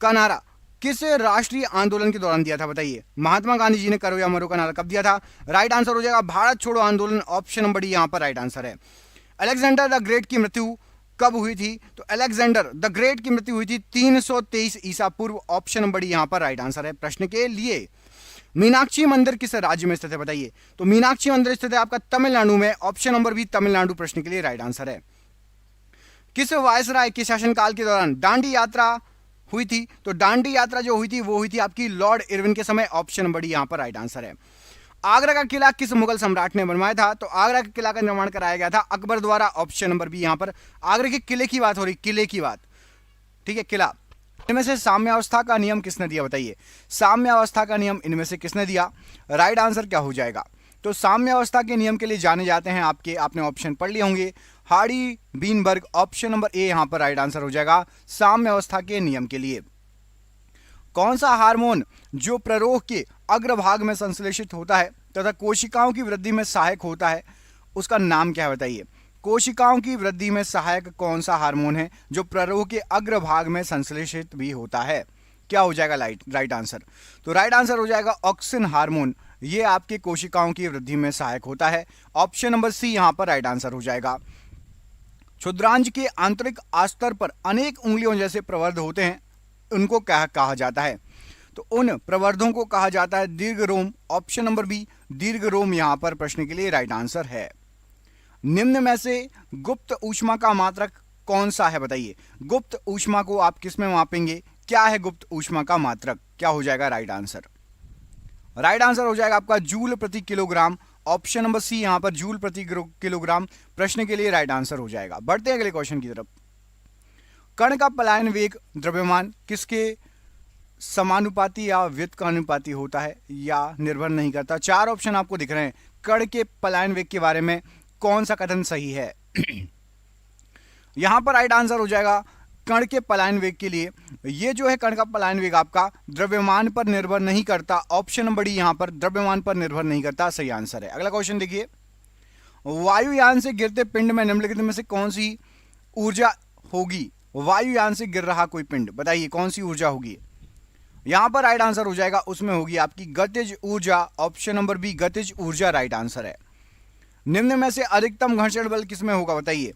का नारा किस राष्ट्रीय आंदोलन के दौरान दिया था? बताइए महात्मा गांधी जी ने करो या मरो का नारा कब दिया था? राइट आंसर हो जाएगा भारत छोड़ो आंदोलन। ऑप्शन नंबर डी यहां पर राइट आंसर है। अलेक्जेंडर द ग्रेट की मृत्यु कब हुई थी? तो अलेक्जेंडर द ग्रेट की मृत्यु हुई थी 323 ईसा पूर्व। ऑप्शन नंबर डी यहां पर राइट आंसर है प्रश्न के लिए। मीनाक्षी मंदिर किस राज्य में स्थित है? बताइए। तो मीनाक्षी मंदिर स्थित है आपका तमिलनाडु में। ऑप्शन नंबर बी तमिलनाडु प्रश्न के लिए राइट आंसर है। किस वायसराय के शासनकाल के दौरान दांडी यात्रा हुई थी? तो दांडी यात्रा जो हुई थी वो हुई थी आपकी लॉर्ड इरविन के समय। ऑप्शन नंबर डी यहां पर राइट आंसर है। आगरा का किला किस मुगल सम्राट ने बनवाया था? तो आगरा के किला का निर्माण कराया गया था अकबर द्वारा। ऑप्शन नंबर बी यहां पर आगरा के किले की बात हो रही, किले की बात, ठीक है, किला। इनमें से साम्यावस्था का नियम किसने दिया बताइए, साम्यावस्था का नियम इनमें से किसने दिया? राइट आंसर क्या हो जाएगा? तो साम्यावस्था के नियम के लिए जाने जाते हैं आपने ऑप्शन पढ़ लिए होंगे, हार्डी बीनबर्ग। ऑप्शन नंबर ए यहां पर राइट आंसर हो जाएगा साम्यावस्था के नियम के लिए। कौन सा हार्मोन जो प्ररोह के अग्रभाग में संश्लेषित होता है तथा कोशिकाओं की वृद्धि में सहायक होता है, उसका नाम क्या है बताइए? कोशिकाओं की वृद्धि में सहायक कौन सा हार्मोन है जो प्ररोह के अग्रभाग में संश्लेषित भी होता है? क्या हो जाएगा राइट आंसर? तो राइट आंसर हो जाएगा ऑक्सिन हार्मोन। ये आपके कोशिकाओं की वृद्धि में सहायक होता है। ऑप्शन नंबर सी यहां पर राइट आंसर हो जाएगा। क्षुद्रांज के आंतरिक आस्तर पर अनेक उंगलियों जैसे प्रवर्ध होते हैं, उनको क्या कहा जाता है? तो उन प्रवर्धों को कहा जाता है दीर्घ रोम। ऑप्शन नंबर बी दीर्घ रोम यहां पर प्रश्न के लिए राइट आंसर है। निम्न में से गुप्त ऊष्मा का मात्रक कौन सा है बताइए? गुप्त ऊष्मा को आप किस में मापेंगे? क्या है गुप्त ऊष्मा का मात्रक? क्या हो जाएगा राइट आंसर? राइट आंसर हो जाएगा आपका जूल प्रति किलोग्राम। ऑप्शन नंबर सी यहां पर जूल प्रति किलोग्राम प्रश्न के लिए राइट आंसर हो जाएगा। बढ़ते हैं अगले क्वेश्चन की तरफ। कण का पलायन वेग द्रव्यमान किसके समानुपाती या व्युत्क्रमानुपाती होता है या निर्भर नहीं करता? चार ऑप्शन आपको दिख रहे हैं। कण के पलायन वेग के बारे में कौन सा कथन सही है? यहां पर राइट आंसर हो जाएगा कण के पलायन वेग के लिए, ये जो है कण का पलायन वेग आपका द्रव्यमान पर निर्भर नहीं करता। ऑप्शन नंबर डी यहां पर द्रव्यमान पर निर्भर नहीं करता सही आंसर है। अगला क्वेश्चन देखिए, वायुयान से गिरते पिंड में निम्नलिखित में से कौन सी ऊर्जा होगी? वायुयान से गिर रहा कोई पिंड, बताइए कौन सी ऊर्जा होगी? यहां पर राइट आंसर हो जाएगा, उसमें होगी आपकी गतिज ऊर्जा। ऑप्शन नंबर बी गतिज ऊर्जा राइट आंसर है। निम्न में से अधिकतम घर्षण बल किसमें होगा बताइए?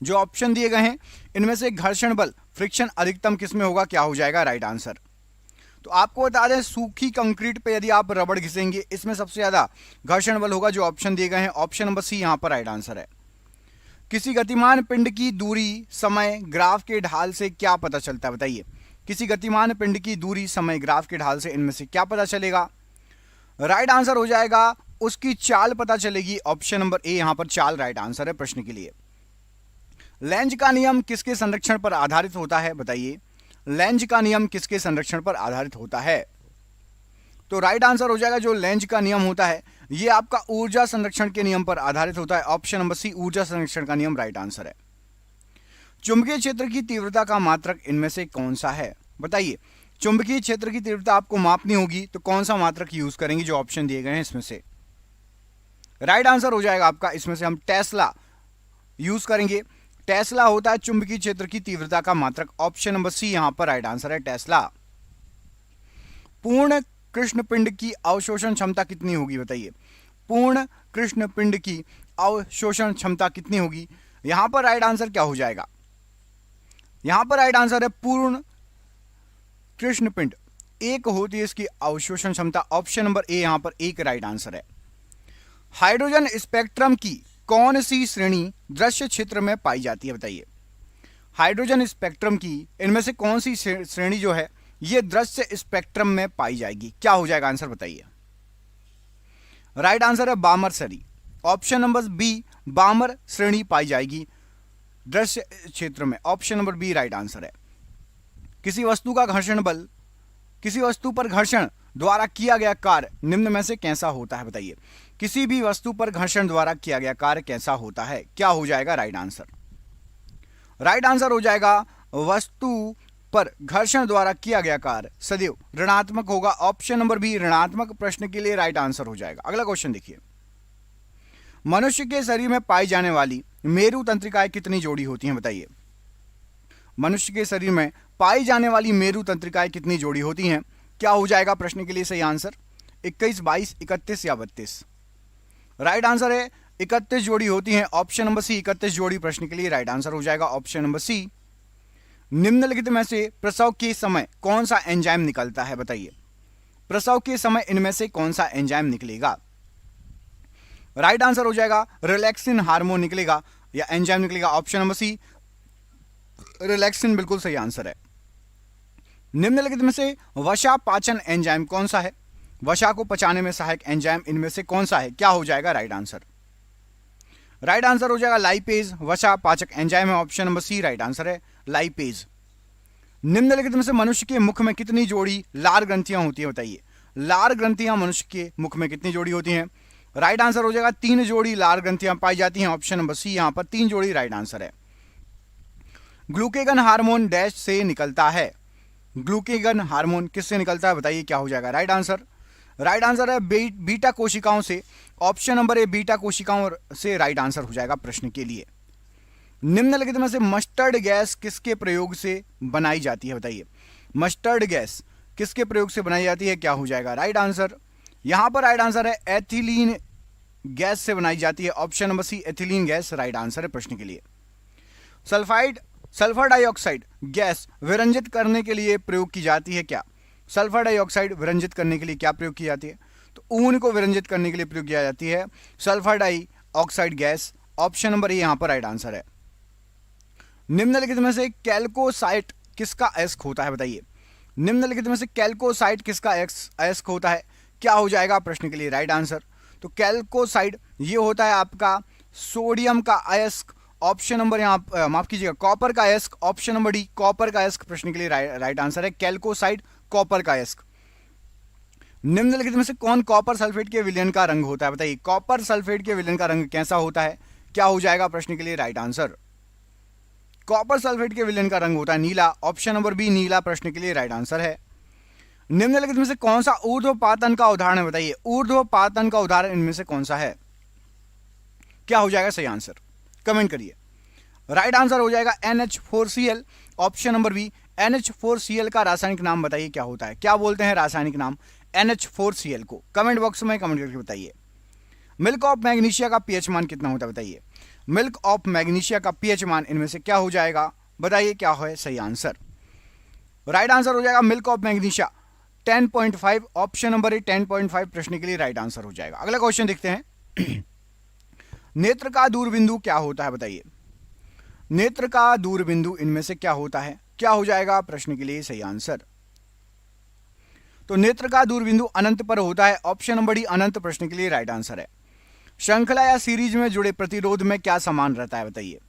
जो ऑप्शन दिए गए हैं इनमें से घर्षण बल फ्रिक्शन अधिकतम किसमें होगा? क्या हो जाएगा राइट आंसर? तो आपको बता दें सूखी कंक्रीट पे यदि आप रबड़ घिसेंगे इसमें सबसे ज्यादा घर्षण बल होगा, जो ऑप्शन दिए गए हैं। ऑप्शन नंबर सी यहां पर राइट आंसर है। किसी गतिमान पिंड की दूरी समय ग्राफ के ढाल से क्या पता चलता है बताइए? किसी गतिमान पिंड की दूरी समय ग्राफ के ढाल से इनमें से क्या पता चलेगा? राइट आंसर हो जाएगा उसकी चाल पता चलेगी। ऑप्शन नंबर ए यहां पर चाल राइट आंसर है प्रश्न के लिए। लेंज का नियम किसके संरक्षण पर आधारित होता है बताइए? लेंज का नियम किसके संरक्षण पर आधारित होता है? तो राइट आंसर हो जाएगा जो लेंज का नियम होता है ये आपका ऊर्जा संरक्षण के नियम पर आधारित होता है। ऑप्शन नंबर सी ऊर्जा संरक्षण का नियम राइट आंसर है। चुंबकीय क्षेत्र की तीव्रता का मात्रक इनमें से कौन सा है बताइए? चुंबकीय क्षेत्र की तीव्रता आपको मापनी होगी तो कौन सा मात्रक यूज करेंगे? जो ऑप्शन दिए गए हैं इसमें से राइट आंसर हो जाएगा आपका, इसमें से हम टेस्ला यूज करेंगे। टेस्ला होता है चुंबकीय क्षेत्र की तीव्रता का मात्रक। ऑप्शन नंबर सी यहां पर राइट आंसर है टेस्ला। पूर्ण कृष्णपिंड की अवशोषण क्षमता कितनी होगी बताइए? पूर्ण कृष्णपिंड की अवशोषण क्षमता कितनी होगी? यहां पर राइट आंसर क्या हो जाएगा? यहां पर राइट आंसर है पूर्ण कृष्णपिंड एक होती है इसकी अवशोषण क्षमता। ऑप्शन नंबर ए यहां पर एक राइट आंसर है। हाइड्रोजन स्पेक्ट्रम की कौन सी श्रेणी दृश्य क्षेत्र में पाई जाती है बताइए? हाइड्रोजन स्पेक्ट्रम की इनमें से कौन सी श्रेणी जो है ये दृश्य स्पेक्ट्रम में पाई जाएगी? क्या हो जाएगा आंसर बताइए? राइट आंसर है बामर श्रेणी। ऑप्शन नंबर बी बामर श्रेणी पाई जाएगी दृश्य क्षेत्र में। Option number B right answer है। किसी वस्तु का घर्षण बल किसी वस्तु पर घर्षण द्वारा किया गया कार्य निम्न में से कैसा होता है बताइए? किसी भी वस्तु पर घर्षण द्वारा किया गया कार्य कैसा होता है? क्या हो जाएगा राइट आंसर? राइट आंसर हो जाएगा वस्तु पर घर्षण द्वारा किया गया कार्य सदैव ऋणात्मक होगा। ऑप्शन नंबर बी ऋणात्मक प्रश्न के लिए राइट आंसर हो जाएगा। अगला क्वेश्चन देखिए, मनुष्य के शरीर में पाई जाने वाली मेरु तंत्रिकाएं कितनी जोड़ी होती हैं बताइए? मनुष्य के शरीर में पाई जाने वाली मेरु तंत्रिकाएं कितनी जोड़ी होती हैं? क्या हो जाएगा प्रश्न के लिए सही आंसर? 21, 22, 31 या 32? राइट आंसर है 31 जोड़ी होती हैं। ऑप्शन नंबर सी 31 जोड़ी प्रश्न के लिए राइट आंसर हो जाएगा। Option number C. निम्नलिखित में से प्रसव के समय कौन सा एंजाइम निकलता है बताइए? प्रसव के समय इनमें से कौन सा एंजाइम निकलेगा? राइट आंसर हो जाएगा रिलैक्सिन हार्मोन निकलेगा या एंजाइम निकलेगा। ऑप्शन नंबर सी रिलैक्सिन बिल्कुल सही आंसर है। निम्नलिखित में से वसा पाचन एंजाइम कौन सा है? वसा को पचाने में सहायक एंजाइम इनमें से कौन सा है? क्या हो जाएगा राइट आंसर? राइट आंसर हो जाएगा लाइपेज वसा पाचक एंजाइम है। Option number C right answer है लाइपेज। निम्नलिखित में से मनुष्य के मुख में कितनी जोड़ी लार ग्रंथियां होती है बताइए। लार ग्रंथियां मनुष्य के मुख में कितनी जोड़ी होती हैं? राइट आंसर हो जाएगा 3 जोड़ी लार ग्रंथियां पाई जाती हैं। ऑप्शन नंबर सी यहां पर 3 जोड़ी राइट आंसर है। ग्लूकेगन हार्मोन डैश से निकलता है। ग्लूकेगन हार्मोन किससे निकलता है बताइए, क्या हो जाएगा राइट आंसर? राइट आंसर है बीटा कोशिकाओं से। ऑप्शन नंबर ए बीटा कोशिकाओं से राइट आंसर हो जाएगा प्रश्न के लिए। निम्नलिखित में से मस्टर्ड गैस किसके प्रयोग से बनाई जाती है बताइए। मस्टर्ड गैस किसके प्रयोग से बनाई जाती है, क्या हो जाएगा राइट आंसर? यहां पर राइट आंसर है एथिलीन गैस से बनाई जाती है। Option number C ethylene gas right answer है प्रश्न के लिए। सल्फर डाइऑक्साइड गैस विरंजित करने के लिए प्रयोग की जाती है क्या? सल्फर डाइऑक्साइड विरंजित करने के लिए क्या प्रयोग की जाती है? तो ऊन को विरंजित करने के लिए प्रयोग किया जाती है sulphur dioxide gas. Option number ए यहां पर राइट आंसर है। निम्नलिखित में से कैल्कोसाइट किसका अयस्क होता है बताइए। निम्नलिखित में से कैल्कोसाइट किसका अयस्क होता है, क्या हो जाएगा प्रश्न के लिए राइट आंसर? तो कैल्कोसाइड ये होता है आपका सोडियम का अयस्क। ऑप्शन नंबर यहां माफ कीजिएगा कॉपर का अयस्क। ऑप्शन नंबर डी कॉपर का अयस्क प्रश्न के लिए राइट आंसर है। कैल्कोसाइड कॉपर का अयस्क। निम्नलिखित में से कौन कॉपर सल्फेट के विलयन का रंग होता है बताइए। कॉपर सल्फेट के विलयन का रंग कैसा होता है, क्या हो जाएगा प्रश्न के लिए राइट आंसर? कॉपर सल्फेट के विलयन का रंग होता है नीला। ऑप्शन नंबर बी नीला प्रश्न के लिए राइट आंसर है। निम्नलिखित में से कौन सा ऊर्ध्वपातन का उदाहरण है बताइए। ऊर्ध्वपातन का उदाहरण इनमें से कौन सा है, क्या हो जाएगा सही आंसर? कमेंट करिए। राइट आंसर हो जाएगा NH4Cl। Option number B NH4Cl का रासायनिक नाम बताइए क्या होता है, क्या बोलते हैं रासायनिक नाम NH4Cl को? कमेंट बॉक्स में कमेंट करके बताइए। मिल्क ऑफ मैग्नीशिया का पीएच मान कितना होता है बताइए। मिल्क ऑफ मैग्नीशिया का पीएच मान इनमें से क्या हो जाएगा बताइए, क्या है सही आंसर? राइट आंसर हो जाएगा milk of magnesia 10.5। Option number ए 10.5 प्रश्न के लिए राइट आंसर हो जाएगा। अगला क्वेश्चन देखते हैं। नेत्र का दूरबिंदु क्या होता है बताइए। नेत्र का दूरबिंदु इनमें से क्या होता है, क्या हो जाएगा प्रश्न के लिए सही आंसर? तो नेत्र का दूरबिंदु अनंत पर होता है। ऑप्शन नंबर डी अनंत प्रश्न के लिए राइट आंसर है। श्रृंखला या सीरीज में जुड़े प्रतिरोध में क्या समान रहता है बताइए।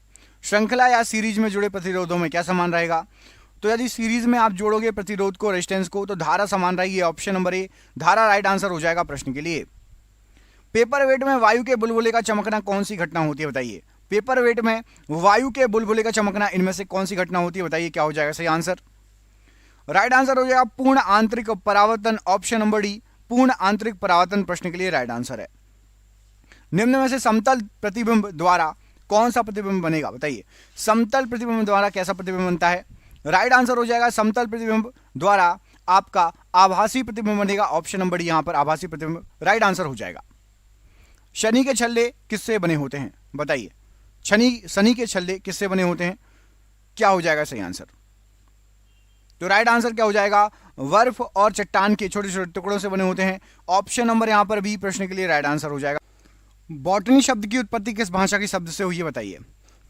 श्रृंखला या सीरीज में जुड़े प्रतिरोधों में क्या समान रहेगा? तो यदि सीरीज में आप जोड़ोगे प्रतिरोध को, रेजिस्टेंस को, तो धारा समान रहेगी। ऑप्शन नंबर ए धारा राइट आंसर हो जाएगा प्रश्न के लिए। पेपरवेट में वायु के बुलबुले का चमकना कौन सी घटना होती है बताइए। पेपरवेट में वायु के बुलबुले का चमकना इनमें से कौन सी घटना होती है बताइए, क्या हो जाएगा सही आंसर? राइट आंसर हो जाएगा पूर्ण आंतरिक परावर्तन। ऑप्शन नंबर डी पूर्ण आंतरिक परावर्तन प्रश्न के लिए राइट आंसर है। निम्न में से समतल प्रतिबिंब द्वारा कौन सा प्रतिबिंब बनेगा बताइए। समतल प्रतिबिंब द्वारा कैसा प्रतिबिंब बनता है? राइट आंसर हो जाएगा समतल प्रतिबिंब द्वारा आपका आभासी प्रतिबिंब बनेगा। ऑप्शन नंबर डी यहां पर आभासी प्रतिबिंब राइट आंसर हो जाएगा। शनि के छल्ले किससे बने होते हैं बताइए। शनि के छल्ले किससे बने होते हैं, क्या हो जाएगा सही आंसर? तो राइट आंसर क्या हो जाएगा? बर्फ और चट्टान के छोटे छोटे टुकड़ों से बने होते हैं। ऑप्शन नंबर यहां पर बी प्रश्न के लिए राइट आंसर हो जाएगा। बॉटनी शब्द की उत्पत्ति किस भाषा के शब्द से हुई है बताइए।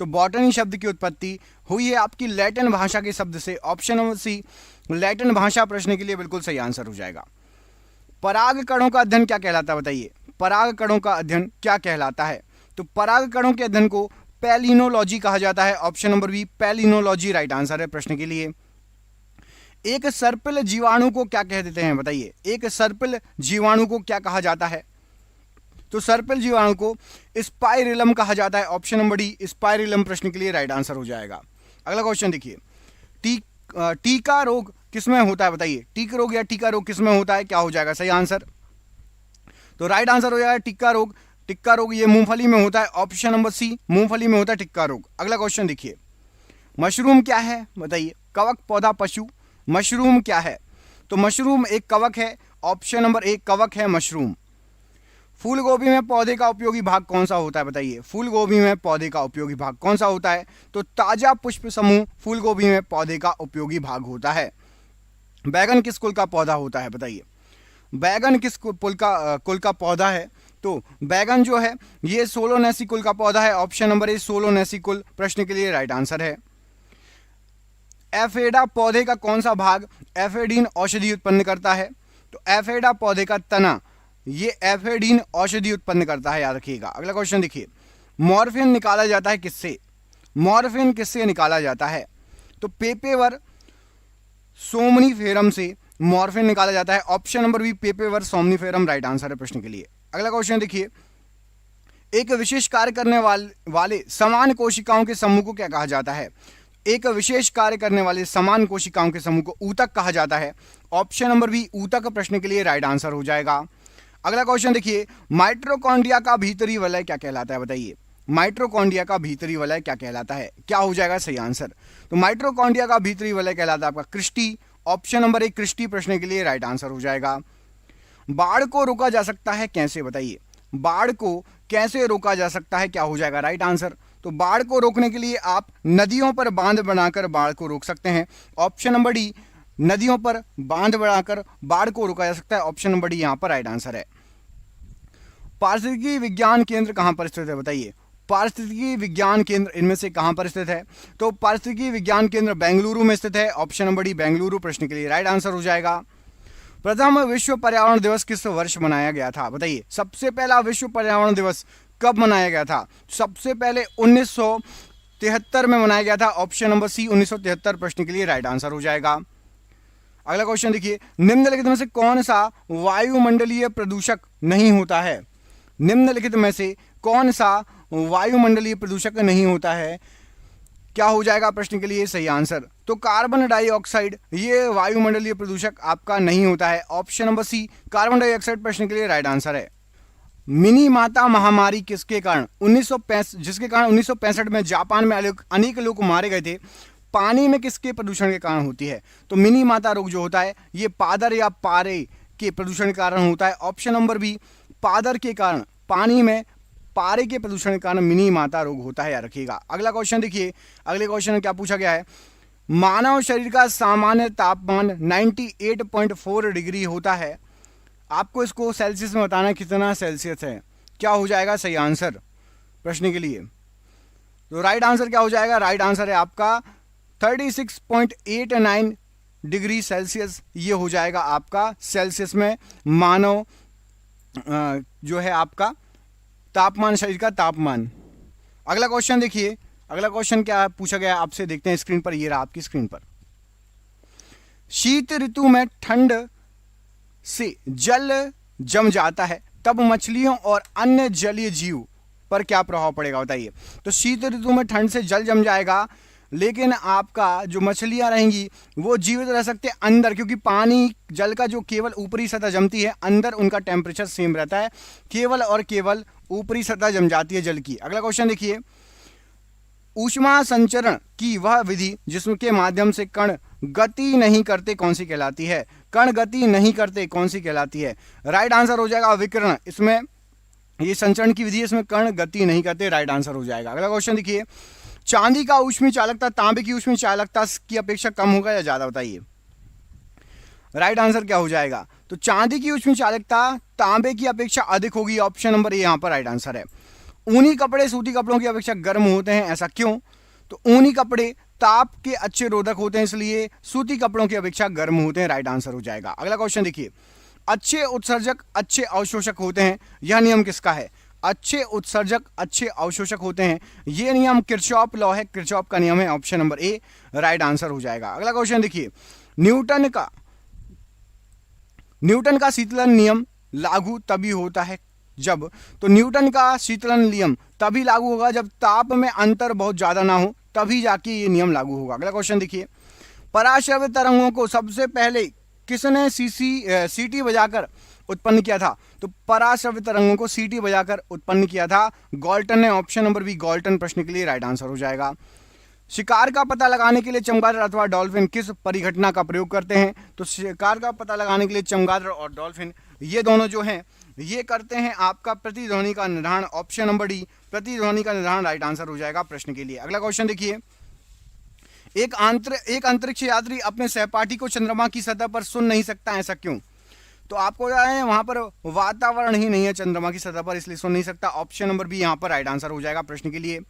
तो बॉटनी शब्द की उत्पत्ति हुई है आपकी लैटिन भाषा के शब्द से। ऑप्शन नंबर सी लैटिन भाषा प्रश्न के लिए बिल्कुल सही आंसर हो जाएगा। पराग कणों का अध्ययन क्या कहलाता है बताइए। पराग कणों का अध्ययन क्या कहलाता है? तो पराग कणों के अध्ययन को पैलिनोलॉजी कहा जाता है। Option number B palynology right answer है प्रश्न के लिए। एक सर्पिल जीवाणु को क्या कह देते हैं बताइए। एक सर्पिल जीवाणु को क्या कहा जाता है? तो सर्पिल जीवाणु को स्पाइरिलम कहा जाता है। ऑप्शन नंबर डी स्पाइरिलम प्रश्न के लिए राइट आंसर हो जाएगा। अगला क्वेश्चन देखिए। टीका रोग किसमें होता है बताइए। टीका रोग या टीका रोग किसमें होता है, क्या हो जाएगा सही आंसर? तो राइट आंसर हो जाएगा टिक्का रोग। टिक्का रोग ये मूंगफली में होता है। ऑप्शन नंबर सी मूंगफली में होता है टिक्का रोग। अगला क्वेश्चन देखिए। मशरूम क्या है बताइए। कवक पौधा पशु मशरूम क्या है? तो मशरूम एक कवक है। ऑप्शन नंबर एक कवक है मशरूम। फूल गोभी में पौधे का उपयोगी भाग कौन सा होता है बताइए। फूल गोभी में पौधे का उपयोगी भाग कौन सा होता है? तो ताजा पुष्प समूह फूल गोभी में पौधे का उपयोगी भाग होता है। बैगन किस कुल का पौधा होता है बताइए। बैगन किस कुल का पौधा है? तो बैगन जो है ये सोलोनेसी कुल का पौधा है। ऑप्शन नंबर ए सोलोनेसी कुल प्रश्न के लिए राइट आंसर है। एफेडा पौधे का कौन सा भाग एफेडीन औषधि उत्पन्न करता है? तो एफेडा पौधे का तना ये एफेडीन औषधि उत्पन्न करता है, याद रखिएगा। अगला क्वेश्चन देखिए। मॉर्फिन निकाला जाता है किससे? मॉर्फिन किससे निकाला जाता है? तो पेपेवर सोमनीफेरम से मॉर्फिन निकाला जाता है। Option number B papaver somniferum right answer है प्रश्न के लिए। अगला क्वेश्चन देखिए, एक विशेष कार्य करने वाले समान कोशिकाओं के समूह को क्या कहा जाता है? एक विशेष कार्य करने वाले समान कोशिकाओं के समूह को ऊतक कहा जाता है। ऑप्शन नंबर बी ऊतक प्रश्न के लिए राइट आंसर हो जाएगा। अगला क्वेश्चन देखिए, माइटोकॉन्ड्रिया का भीतरी वलय क्या कहलाता है? बताइए, माइटोकॉन्ड्रिया का भीतरी वलय क्या कहलाता है? क्या हो जाएगा सही आंसर? तो माइटोकॉन्ड्रिया का भीतरी वलय कहलाता है आपका cristae. Option number A cristae प्रश्न के लिए राइट आंसर हो जाएगा। बाढ़ को रोका जा सकता है कैसे? बताइए, बाढ़ को कैसे रोका जा सकता है? क्या हो जाएगा राइट आंसर? तो बाढ़ को रोकने के लिए आप नदियों पर बांध बनाकर बाढ़ को रोक सकते हैं। ऑप्शन नंबर डी नदियों पर बांध बनाकर बाढ़ को रोका जा सकता है। ऑप्शन नंबर डी यहां पर राइट आंसर है। पारिस्थितिकी विज्ञान केंद्र कहां पर स्थित है? बताइए, पारिस्थितिकी विज्ञान केंद्र इनमें से कहां पर स्थित है? तो पारिस्थितिकी विज्ञान केंद्र बेंगलुरु में स्थित है। ऑप्शन नंबर डी बेंगलुरु प्रश्न के लिए राइट आंसर हो जाएगा। प्रथम विश्व पर्यावरण दिवस किस वर्ष मनाया गया था? बताइए, सबसे पहला विश्व पर्यावरण दिवस कब मनाया गया था? सबसे पहले 1973 में मनाया गया था। ऑप्शन नंबर सी 1973 प्रश्न के लिए राइट आंसर हो जाएगा। अगला क्वेश्चन देखिए, निम्नलिखित में से कौन सा वायुमंडलीय प्रदूषक नहीं होता है? निम्नलिखित में से कौन सा वायुमंडलीय प्रदूषक नहीं होता है? क्या हो जाएगा प्रश्न के लिए सही आंसर? तो कार्बन डाइऑक्साइड ये वायुमंडलीय प्रदूषक आपका नहीं होता है। Option number C carbon dioxide प्रश्न के लिए राइट आंसर है। मिनी माता महामारी किसके कारण 1965 जिसके कारण 1965 में जापान में अनेक लोग मारे गए थे, पानी में किसके प्रदूषण के कारण होती है? तो मिनी माता रोग जो होता है ये पादर या पारे के प्रदूषण के कारण होता है। ऑप्शन नंबर बी पादर के कारण, पानी में पारे के प्रदूषण के कारण मिनी माता रोग होता है, याद रखिएगा। अगला क्वेश्चन देखिए, अगले क्वेश्चन में क्या पूछा गया है? मानव शरीर का सामान्य तापमान 98.4 डिग्री होता है। आपको इसको सेल्सियस में बताना है कितना सेल्सियस है। क्या हो जाएगा सही आंसर प्रश्न के लिए? तो राइट आंसर क्या हो जाएगा? राइट आंसर है आपका 36.89 डिग्री सेल्सियस। ये हो जाएगा आपका सेल्सियस में मानव जो है आपका तापमान, शरीर का तापमान। अगला क्वेश्चन देखिए, अगला क्वेश्चन क्या पूछा गया आपसे, देखते हैं स्क्रीन पर। ये रहा आपकी स्क्रीन पर। शीत ऋतु में ठंड से जल जम जाता है, तब मछलियों और अन्य जलीय जीव पर क्या प्रभाव पड़ेगा? बताइए। तो शीत ऋतु में ठंड से जल जम जाएगा, लेकिन आपका जो मछलियां रहेंगी वो जीवित रह सकते हैं अंदर, क्योंकि पानी जल का जो केवल ऊपरी सतह जमती है, अंदर उनका टेम्परेचर सेम रहता है, केवल और केवल ऊपरी सतह जम जाती है जल की। अगला क्वेश्चन देखिए, ऊष्मा संचरण की वह विधि जिसके माध्यम से कण गति नहीं करते कौन सी कहलाती है? कण गति नहीं करते कौन सी कहलाती है? राइट आंसर हो जाएगा विकिरण। इसमें ये संचरण की विधि है, इसमें कण गति नहीं करते, राइट आंसर हो जाएगा। अगला क्वेश्चन देखिए, चांदी का ऊष्मीय चालकता तांबे की ऊष्मीय चालकता की अपेक्षा कम होगा या ज्यादा? बताइए। राइट आंसर क्या हो जाएगा? तो चांदी की ऊष्मीय चालकता तांबे की अपेक्षा अधिक होगी। ऑप्शन नंबर ए यहां पर राइट आंसर है। ऊनी कपड़े सूती कपड़ों की अपेक्षा गर्म होते हैं, ऐसा क्यों? तो ऊनी कपड़े ताप के अच्छे रोधक होते हैं, इसलिए सूती कपड़ों की अपेक्षा गर्म होते हैं, राइट आंसर हो जाएगा। अगला क्वेश्चन देखिए, अच्छे उत्सर्जक अच्छे अवशोषक होते हैं, यह नियम किसका है? अच्छे उत्सर्जक अच्छे अवशोषक होते हैं, यह नियम किरचॉफ लॉ है, किरचॉफ का नियम है। ऑप्शन नंबर ए राइट आंसर हो जाएगा। अगला क्वेश्चन देखिए, न्यूटन का शीतलन नियम लागू तभी होता है जब, तो न्यूटन का शीतलन नियम तभी लागू होगा जब ताप में अंतर बहुत ज्यादा ना हो, तभी जाके ये नियम लागू होगा। अगला क्वेश्चन देखिए, पराश्रव्य तरंगों को सबसे पहले किसने सीटी बजाकर उत्पन्न किया था? तो पराश्रव्य तरंगों को सीटी बजाकर उत्पन्न किया था गॉल्टन ने। ऑप्शन नंबर बी गॉल्टन प्रश्न के लिए राइट आंसर हो जाएगा। शिकार का पता लगाने के लिए चमगादड़ अथवा डॉल्फिन किस परिघटना का प्रयोग करते हैं? तो शिकार का पता लगाने के लिए चमगादड़ और डॉल्फिन ये दोनों जो हैं ये करते हैं आपका प्रतिध्वनि का निर्धारण। ऑप्शन नंबर डी प्रतिध्वनि का निर्धारण राइट आंसर हो जाएगा प्रश्न के लिए। अगला क्वेश्चन देखिए, एक अंतरिक्ष यात्री अपने सहपाठी को चंद्रमा की सतह पर सुन नहीं सकता, ऐसा क्यों? तो आपको वहां पर वातावरण ही नहीं है चंद्रमा की सतह पर, इसलिए सुन नहीं सकता। ऑप्शन नंबर बी यहां पर राइट आंसर हो जाएगा प्रश्न के लिए।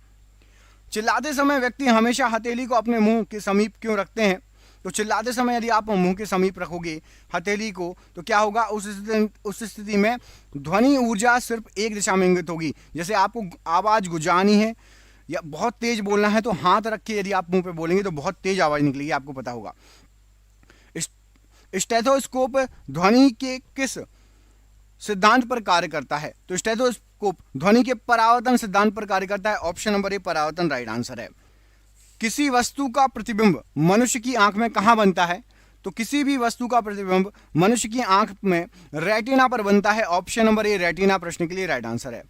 चिल्लाते समय व्यक्ति हमेशा हथेली को अपने मुंह के समीप क्यों रखते हैं? तो चिल्लाते समय यदि आप मुंह के समीप रखोगे हथेली को तो क्या होगा? उस स्थिति में ध्वनि ऊर्जा सिर्फ एक दिशा में इंगित होगी। जैसे आपको आवाज गुजारनी है या बहुत तेज बोलना है तो हाथ रख के यदि आप मुंह पे बोलेंगे तो बहुत तेज आवाज निकलेगी, आपको पता होगा। स्टेथोस्कोप ध्वनि के किस सिद्धांत पर कार्य करता है? तो स्टेथोस्कोप ध्वनि के परावर्तन सिद्धांत पर कार्य करता है। ऑप्शन नंबर ए परावर्तन राइट आंसर है। किसी वस्तु का प्रतिबिंब मनुष्य की आंख में कहां बनता है? तो किसी भी वस्तु का प्रतिबिंब मनुष्य की आंख में रेटिना पर बनता है। ऑप्शन नंबर ए रेटिना प्रश्न के लिए राइट आंसर है।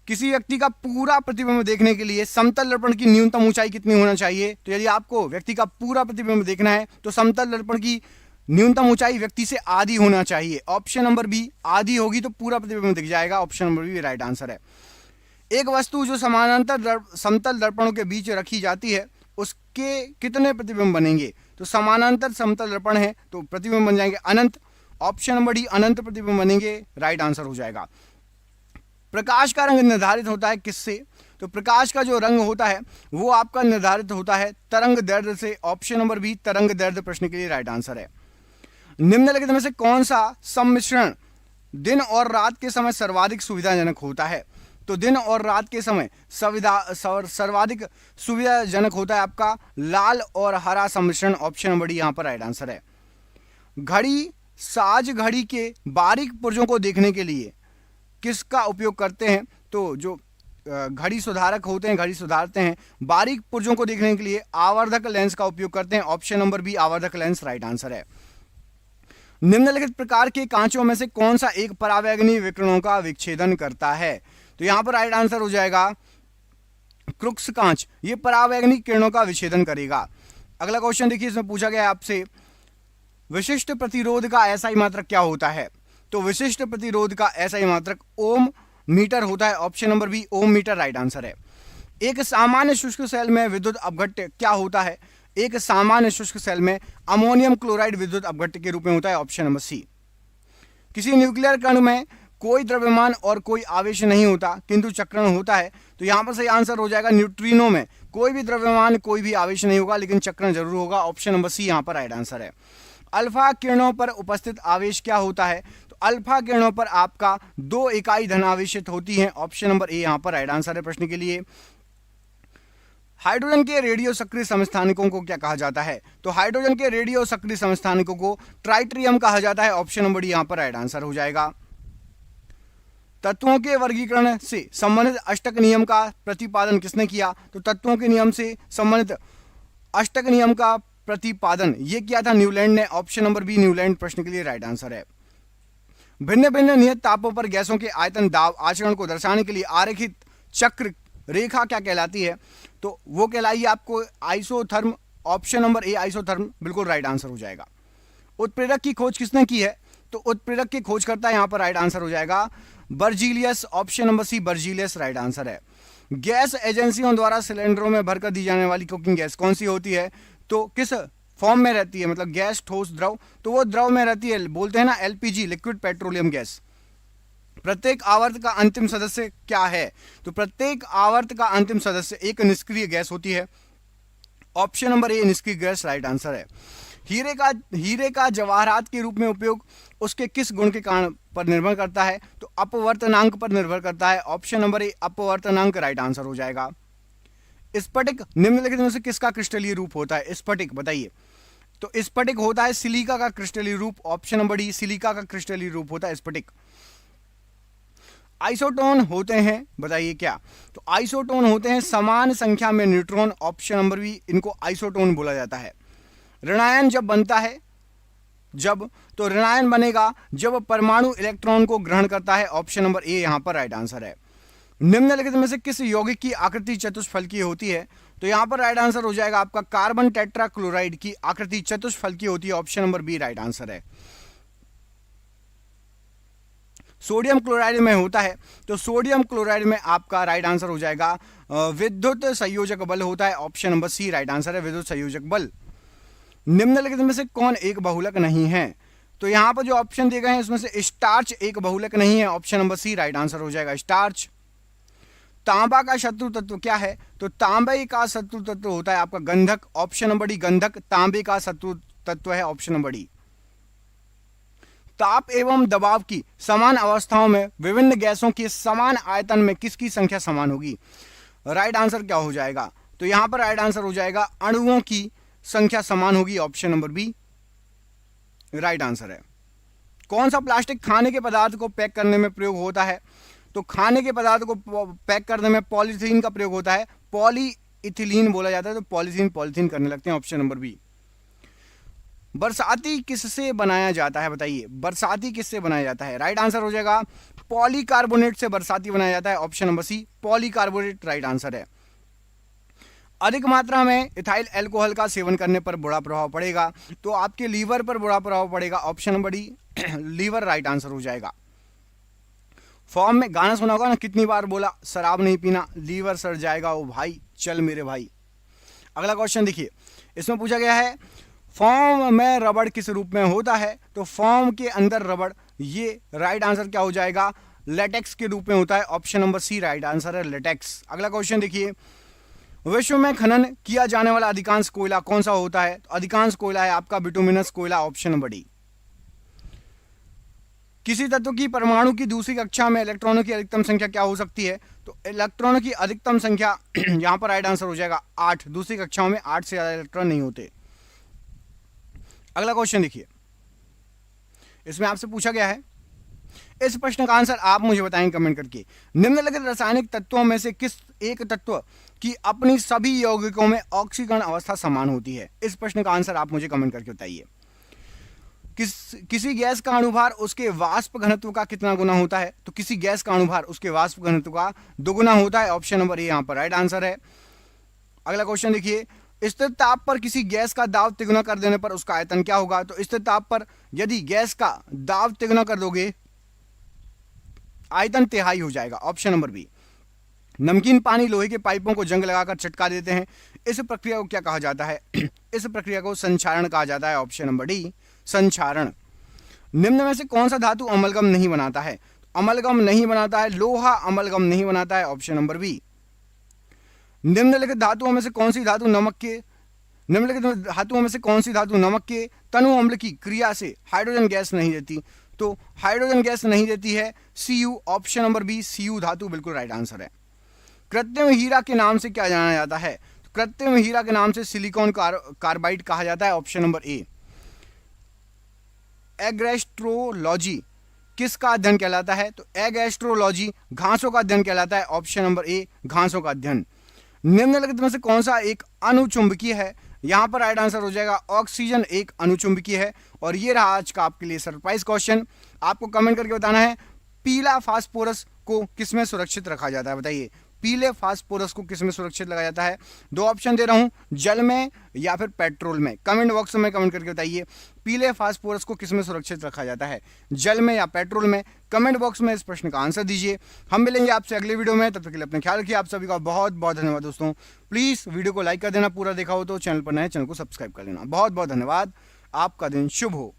किसी व्यक्ति का पूरा प्रतिबिंब देखने के लिए समतल दर्पण की न्यूनतम ऊंचाई कितनी होना चाहिए? तो यदि आपको व्यक्ति का पूरा प्रतिबिंब देखना है तो समतल दर्पण की न्यूनतम ऊंचाई व्यक्ति से आधी होना चाहिए। ऑप्शन नंबर बी आधी होगी तो पूरा प्रतिबिंब दिख जाएगा। Option number B right answer है। एक वस्तु जो समानांतर समतल दर्पणों के बीच रखी जाती है उसके कितने प्रतिबिंब बनेंगे? तो समानांतर समतल दर्पण है तो प्रतिबिंब बन जाएंगे अनंत। ऑप्शन नंबर डी अनंत प्रतिबिंब बनेंगे, राइट आंसर हो जाएगा। प्रकाश का रंग निर्धारित होता है किससे? तो प्रकाश का जो रंग होता है वो आपका निर्धारित होता है तरंग दैर्ध्य से। ऑप्शन नंबर बी तरंग दैर्ध्य प्रश्न के लिए राइट आंसर है। निम्नलिखित में से कौन सा सम्मिश्रण दिन और रात के समय सर्वाधिक सुविधाजनक होता है? तो दिन और रात के समय सर्वाधिक सुविधाजनक होता है आपका लाल और हरा सम्मिश्रण। ऑप्शन नंबर डी यहां पर राइट आंसर है। घड़ी साज घड़ी के बारीक पुर्जों को देखने के लिए किसका उपयोग करते हैं? तो जो घड़ी सुधारक होते हैं, घड़ी सुधारते हैं, बारीक पुर्जों को देखने के लिए आवर्धक लेंस का उपयोग करते हैं। ऑप्शन नंबर बी आवर्धक लेंस राइट आंसर है। निम्नलिखित प्रकार के कांचों में से कौन सा एक परावैंगनी विकिरणों का विच्छेदन करता है? तो यहां पर राइट आंसर हो जाएगा क्रुक्स कांच। ये परावैंगनी किरणों का विच्छेदन करेगा। अगला क्वेश्चन देखिए, इसमें पूछा गया है आपसे विशिष्ट प्रतिरोध का एसआई मात्रक क्या होता है? तो विशिष्ट प्रतिरोध का एसआई मात्रक ओम मीटर होता है। ऑप्शन नंबर बी ओम मीटर राइट आंसर है। एक सामान्य शुष्क सेल में विद्युत अपघट्य क्या होता है? एक सामान्य शुष्क सेल में अमोनियम क्लोराइड विद्युत अपघट्य के रूप में होता है। Option number C. किसी न्यूक्लियर कण में कोई द्रव्यमान और कोई आवेश नहीं होता किंतु चक्रण होता है। तो यहां पर सही आंसर हो जाएगा न्यूट्रिनो में कोई भी द्रव्यमान कोई भी आवेश नहीं होगा लेकिन चक्रण जरूर होगा। ऑप्शन नंबर सी यहां पर राइट आंसर है। अल्फा किरणों पर उपस्थित आवेश क्या होता है? तो अल्फा किरणों पर आपका 2 इकाई धनावेशित होती हैं। ऑप्शन नंबर ए यहां पर राइट आंसर है प्रश्न के लिए। हाइड्रोजन के रेडियो सक्रिय समस्थानिकों को क्या कहा जाता है? तो हाइड्रोजन के रेडियो सक्रिय समस्थानिकों को ट्राइट्रियम कहा जाता है। ऑप्शन नंबर डी यहां पर राइट आंसर हो जाएगा। तत्वों के वर्गीकरण से संबंधित अष्टक नियम का प्रतिपादन किसने किया? तो तत्वों के नियम से संबंधित अष्टक नियम का प्रतिपादन ये किया था न्यूलैंड ने। ऑप्शन नंबर बी न्यूलैंड प्रश्न के लिए राइट आंसर है। भिन्न भिन्न नियत तापों पर गैसों के आयतन दाब आचरण को दर्शाने के लिए आरेखित चक्र रेखा क्या कहलाती है? तो वो कहलाई आपको आइसोथर्म। ऑप्शन नंबर ए आइसोथर्म बिल्कुल राइट आंसर हो जाएगा। उत्प्रेरक की खोज किसने की है? तो उत्प्रेरक की खोज करता है यहां पर राइट आंसर हो जाएगा Berzelius. Option number C Berzelius right answer है। गैस एजेंसियों द्वारा सिलेंडरों में भरकर दी जाने वाली कुकिंग गैस कौन सी होती है? तो किस फॉर्म में रहती है? मतलब गैस ठोस द्रव, तो वो द्रव में रहती है, बोलते हैं ना एलपीजी लिक्विड पेट्रोलियम गैस। प्रत्येक आवर्त का अंतिम सदस्य क्या है? तो प्रत्येक आवर्त का अंतिम सदस्य एक निष्क्रिय गैस होती है। ऑप्शन नंबर ए निष्क्रिय गैस राइट आंसर है। हीरे का जवाहरात के रूप में उपयोग उसके किस गुण के कारण पर निर्भर करता है? तो अपवर्तनांक पर निर्भर करता है। ऑप्शन नंबर ए अपवर्तनांक राइट आंसर हो जाएगा। स्फटिक निम्नलिखित में से किसका क्रिस्टलीय रूप होता है? स्फटिक बताइए। तो स्फटिक होता है सिलिका का क्रिस्टलीय रूप। ऑप्शन नंबर डी सिलिका का क्रिस्टलीय रूप होता है स्फटिक। आइसोटोन होते हैं, बताइए क्या? तो आइसोटोन होते हैं समान संख्या में न्यूट्रॉन। ऑप्शन नंबर बी इनको आइसोटोन बोला जाता है। ऋणायन जब बनता है तो ऋणायन बनेगा जब परमाणु इलेक्ट्रॉन को ग्रहण करता है। ऑप्शन नंबर ए यहां पर राइट आंसर है। निम्नलिखित में से किस यौगिक की आकृति चतुष्फलकीय होती है? तो यहां पर राइट आंसर हो जाएगा आपका कार्बन टेट्राक्लोराइड की आकृति चतुष्फलकीय होती है। Option number B right answer है। सोडियम क्लोराइड में होता है तो सोडियम क्लोराइड में आपका राइट आंसर हो जाएगा विद्युत संयोजक बल होता है। Option number C right answer है विद्युत संयोजक बल। निम्नलिखित में से कौन एक बहुलक नहीं है? तो यहां पर जो ऑप्शन दिए गए हैं उसमें से स्टार्च एक बहुलक नहीं है। Option number C right answer हो जाएगा स्टार्च। तांबा का शत्रु तत्व क्या है? तो तांबे का शत्रु तत्व होता है आपका गंधक। ऑप्शन नंबर डी गंधक तांबे का शत्रु तत्व है। Option number D. ताप एवं दबाव की समान अवस्थाओं में विभिन्न गैसों के समान आयतन में किसकी संख्या समान होगी? राइट आंसर क्या हो जाएगा? तो यहां पर राइट आंसर हो जाएगा अणुओं की संख्या समान होगी। Option number B. Right answer है। कौन सा प्लास्टिक खाने के पदार्थ को पैक करने में प्रयोग होता है? तो खाने के पदार्थ को पैक करने में पॉलीथीन का प्रयोग होता है, पॉलीइथिलीन बोला जाता है, तो पॉलीथीन करने लगते हैं, ऑप्शन नंबर बी। बरसाती किससे बनाया जाता है? बताइए, बरसाती किससे बनाया जाता है? राइट आंसर हो जाएगा पॉलीकार्बोनेट से बरसाती बनाया जाता है, option number C, polycarbonate right answer है। अधिक मात्रा में इथाइल अल्कोहल का सेवन करने पर बुरा प्रभाव पड़ेगा, तो आपके लीवर पर बुरा प्रभाव पड़ेगा, option number D, liver right answer हो जाएगा। फॉर्म में गाना सुना होगा ना, कितनी बार बोला शराब नहीं पीना, लीवर सड़ जाएगा ओ भाई, चल मेरे भाई। अगला क्वेश्चन देखिए, इसमें पूछा गया है फॉर्म में रबड़ किस रूप में होता है? तो फॉर्म के अंदर रबड़, ये राइट आंसर क्या हो जाएगा? लेटेक्स के रूप में होता है, option number C right answer है, लेटेक्स। अगला क्वेश्चन देखिए, विश्व में खनन किया जाने वाला अधिकांश कोयला कौन सा होता है? तो अधिकांश कोयला है आपका बिटुमिनस कोयला, ऑप्शन नंबर डी। किसी तत्व की परमाणु की दूसरी कक्षा में इलेक्ट्रॉनों की अधिकतम संख्या क्या हो सकती है? तो इलेक्ट्रॉनों की अधिकतम संख्या यहां पर राइट आंसर हो जाएगा 8। दूसरी कक्षाओं में 8 से ज्यादा इलेक्ट्रॉन नहीं होते। अगला क्वेश्चन देखिए, इसमें आपसे पूछा गया है, इस प्रश्न का आंसर आप मुझे बताएंगे कमेंट करके। निम्नलिखित रासायनिक तत्वों में से किस एक तत्व की अपनी सभी यौगिकों में ऑक्सीकरण अवस्था समान होती है? इस प्रश्न का आंसर आप मुझे कमेंट करके बताइए। किसी गैस का अणुभार उसके वाष्प घनत्व का कितना गुना होता है? तो किसी गैस का अणुभार उसके वाष्प घनत्व का 2 गुना होता है, ऑप्शन नंबर ए यहां पर राइट आंसर है। अगला क्वेश्चन देखिए, स्थिर ताप पर किसी गैस का दाब तिगुना कर देने पर उसका आयतन क्या होगा? तो स्थिर ताप पर यदि गैस का दाब तिगुना कर दोगे, आयतन तिहाई हो जाएगा, ऑप्शन नंबर बी। नमकीन पानी लोहे के पाइपों को जंग लगाकर चटका देते हैं, इस प्रक्रिया को क्या कहा जाता है? इस प्रक्रिया को संक्षारण कहा जाता है, ऑप्शन नंबर डी, संक्षारण। निम्न में से कौन सा धातु अमलगम नहीं बनाता है? अमलगम नहीं बनाता है, लोहा अमलगम नहीं बनाता है, ऑप्शन नंबर बी। निम्नलिखित धातुओं में से कौन सी धातु नमक के तनु अम्ल की क्रिया से हाइड्रोजन गैस नहीं देती? तो हाइड्रोजन गैस नहीं देती है Cu, option number B, Cu धातु बिल्कुल राइट आंसर है। कृत्रिम हीरा के नाम से क्या जाना जाता है? तो कृत्रिम हीरा के नाम से सिलिकॉन कार्बाइड कहा जाता है, ऑप्शन नंबर ए। एग्रेस्ट्रोलॉजी किसका अध्ययन कहलाता है? तो एग्रेस्ट्रोलॉजी घासों का अध्ययन कहलाता है, ऑप्शन नंबर ए, घासों का अध्ययन। निम्नलिखित में से कौन सा एक अनुचुंबकीय है? यहां पर राइट आंसर हो जाएगा ऑक्सीजन एक अनुचुंबकीय है। और ये रहा आज का आपके लिए सरप्राइज क्वेश्चन। आपको कमेंट करके बताना है पीला फास्फोरस को किसमें सुरक्षित रखा जाता है? बताइए, पीले फास्फोरस को किसमें सुरक्षित रखा जाता है? 2 ऑप्शन दे रहा हूं, जल में या फिर पेट्रोल में। कमेंट बॉक्स में कमेंट करके बताइए पीले फास्फोरस को किसमें सुरक्षित रखा जाता है, जल में या पेट्रोल में? कमेंट बॉक्स में इस प्रश्न का आंसर दीजिए। हम मिलेंगे आपसे अगले वीडियो में, तब तक के लिए अपना ख्याल रखिए। आप सभी का बहुत बहुत धन्यवाद दोस्तों। प्लीज वीडियो को लाइक कर देना, पूरा देखा हो तो चैनल पर नए चैनल को सब्सक्राइब कर लेना। बहुत बहुत धन्यवाद, आपका दिन शुभ हो।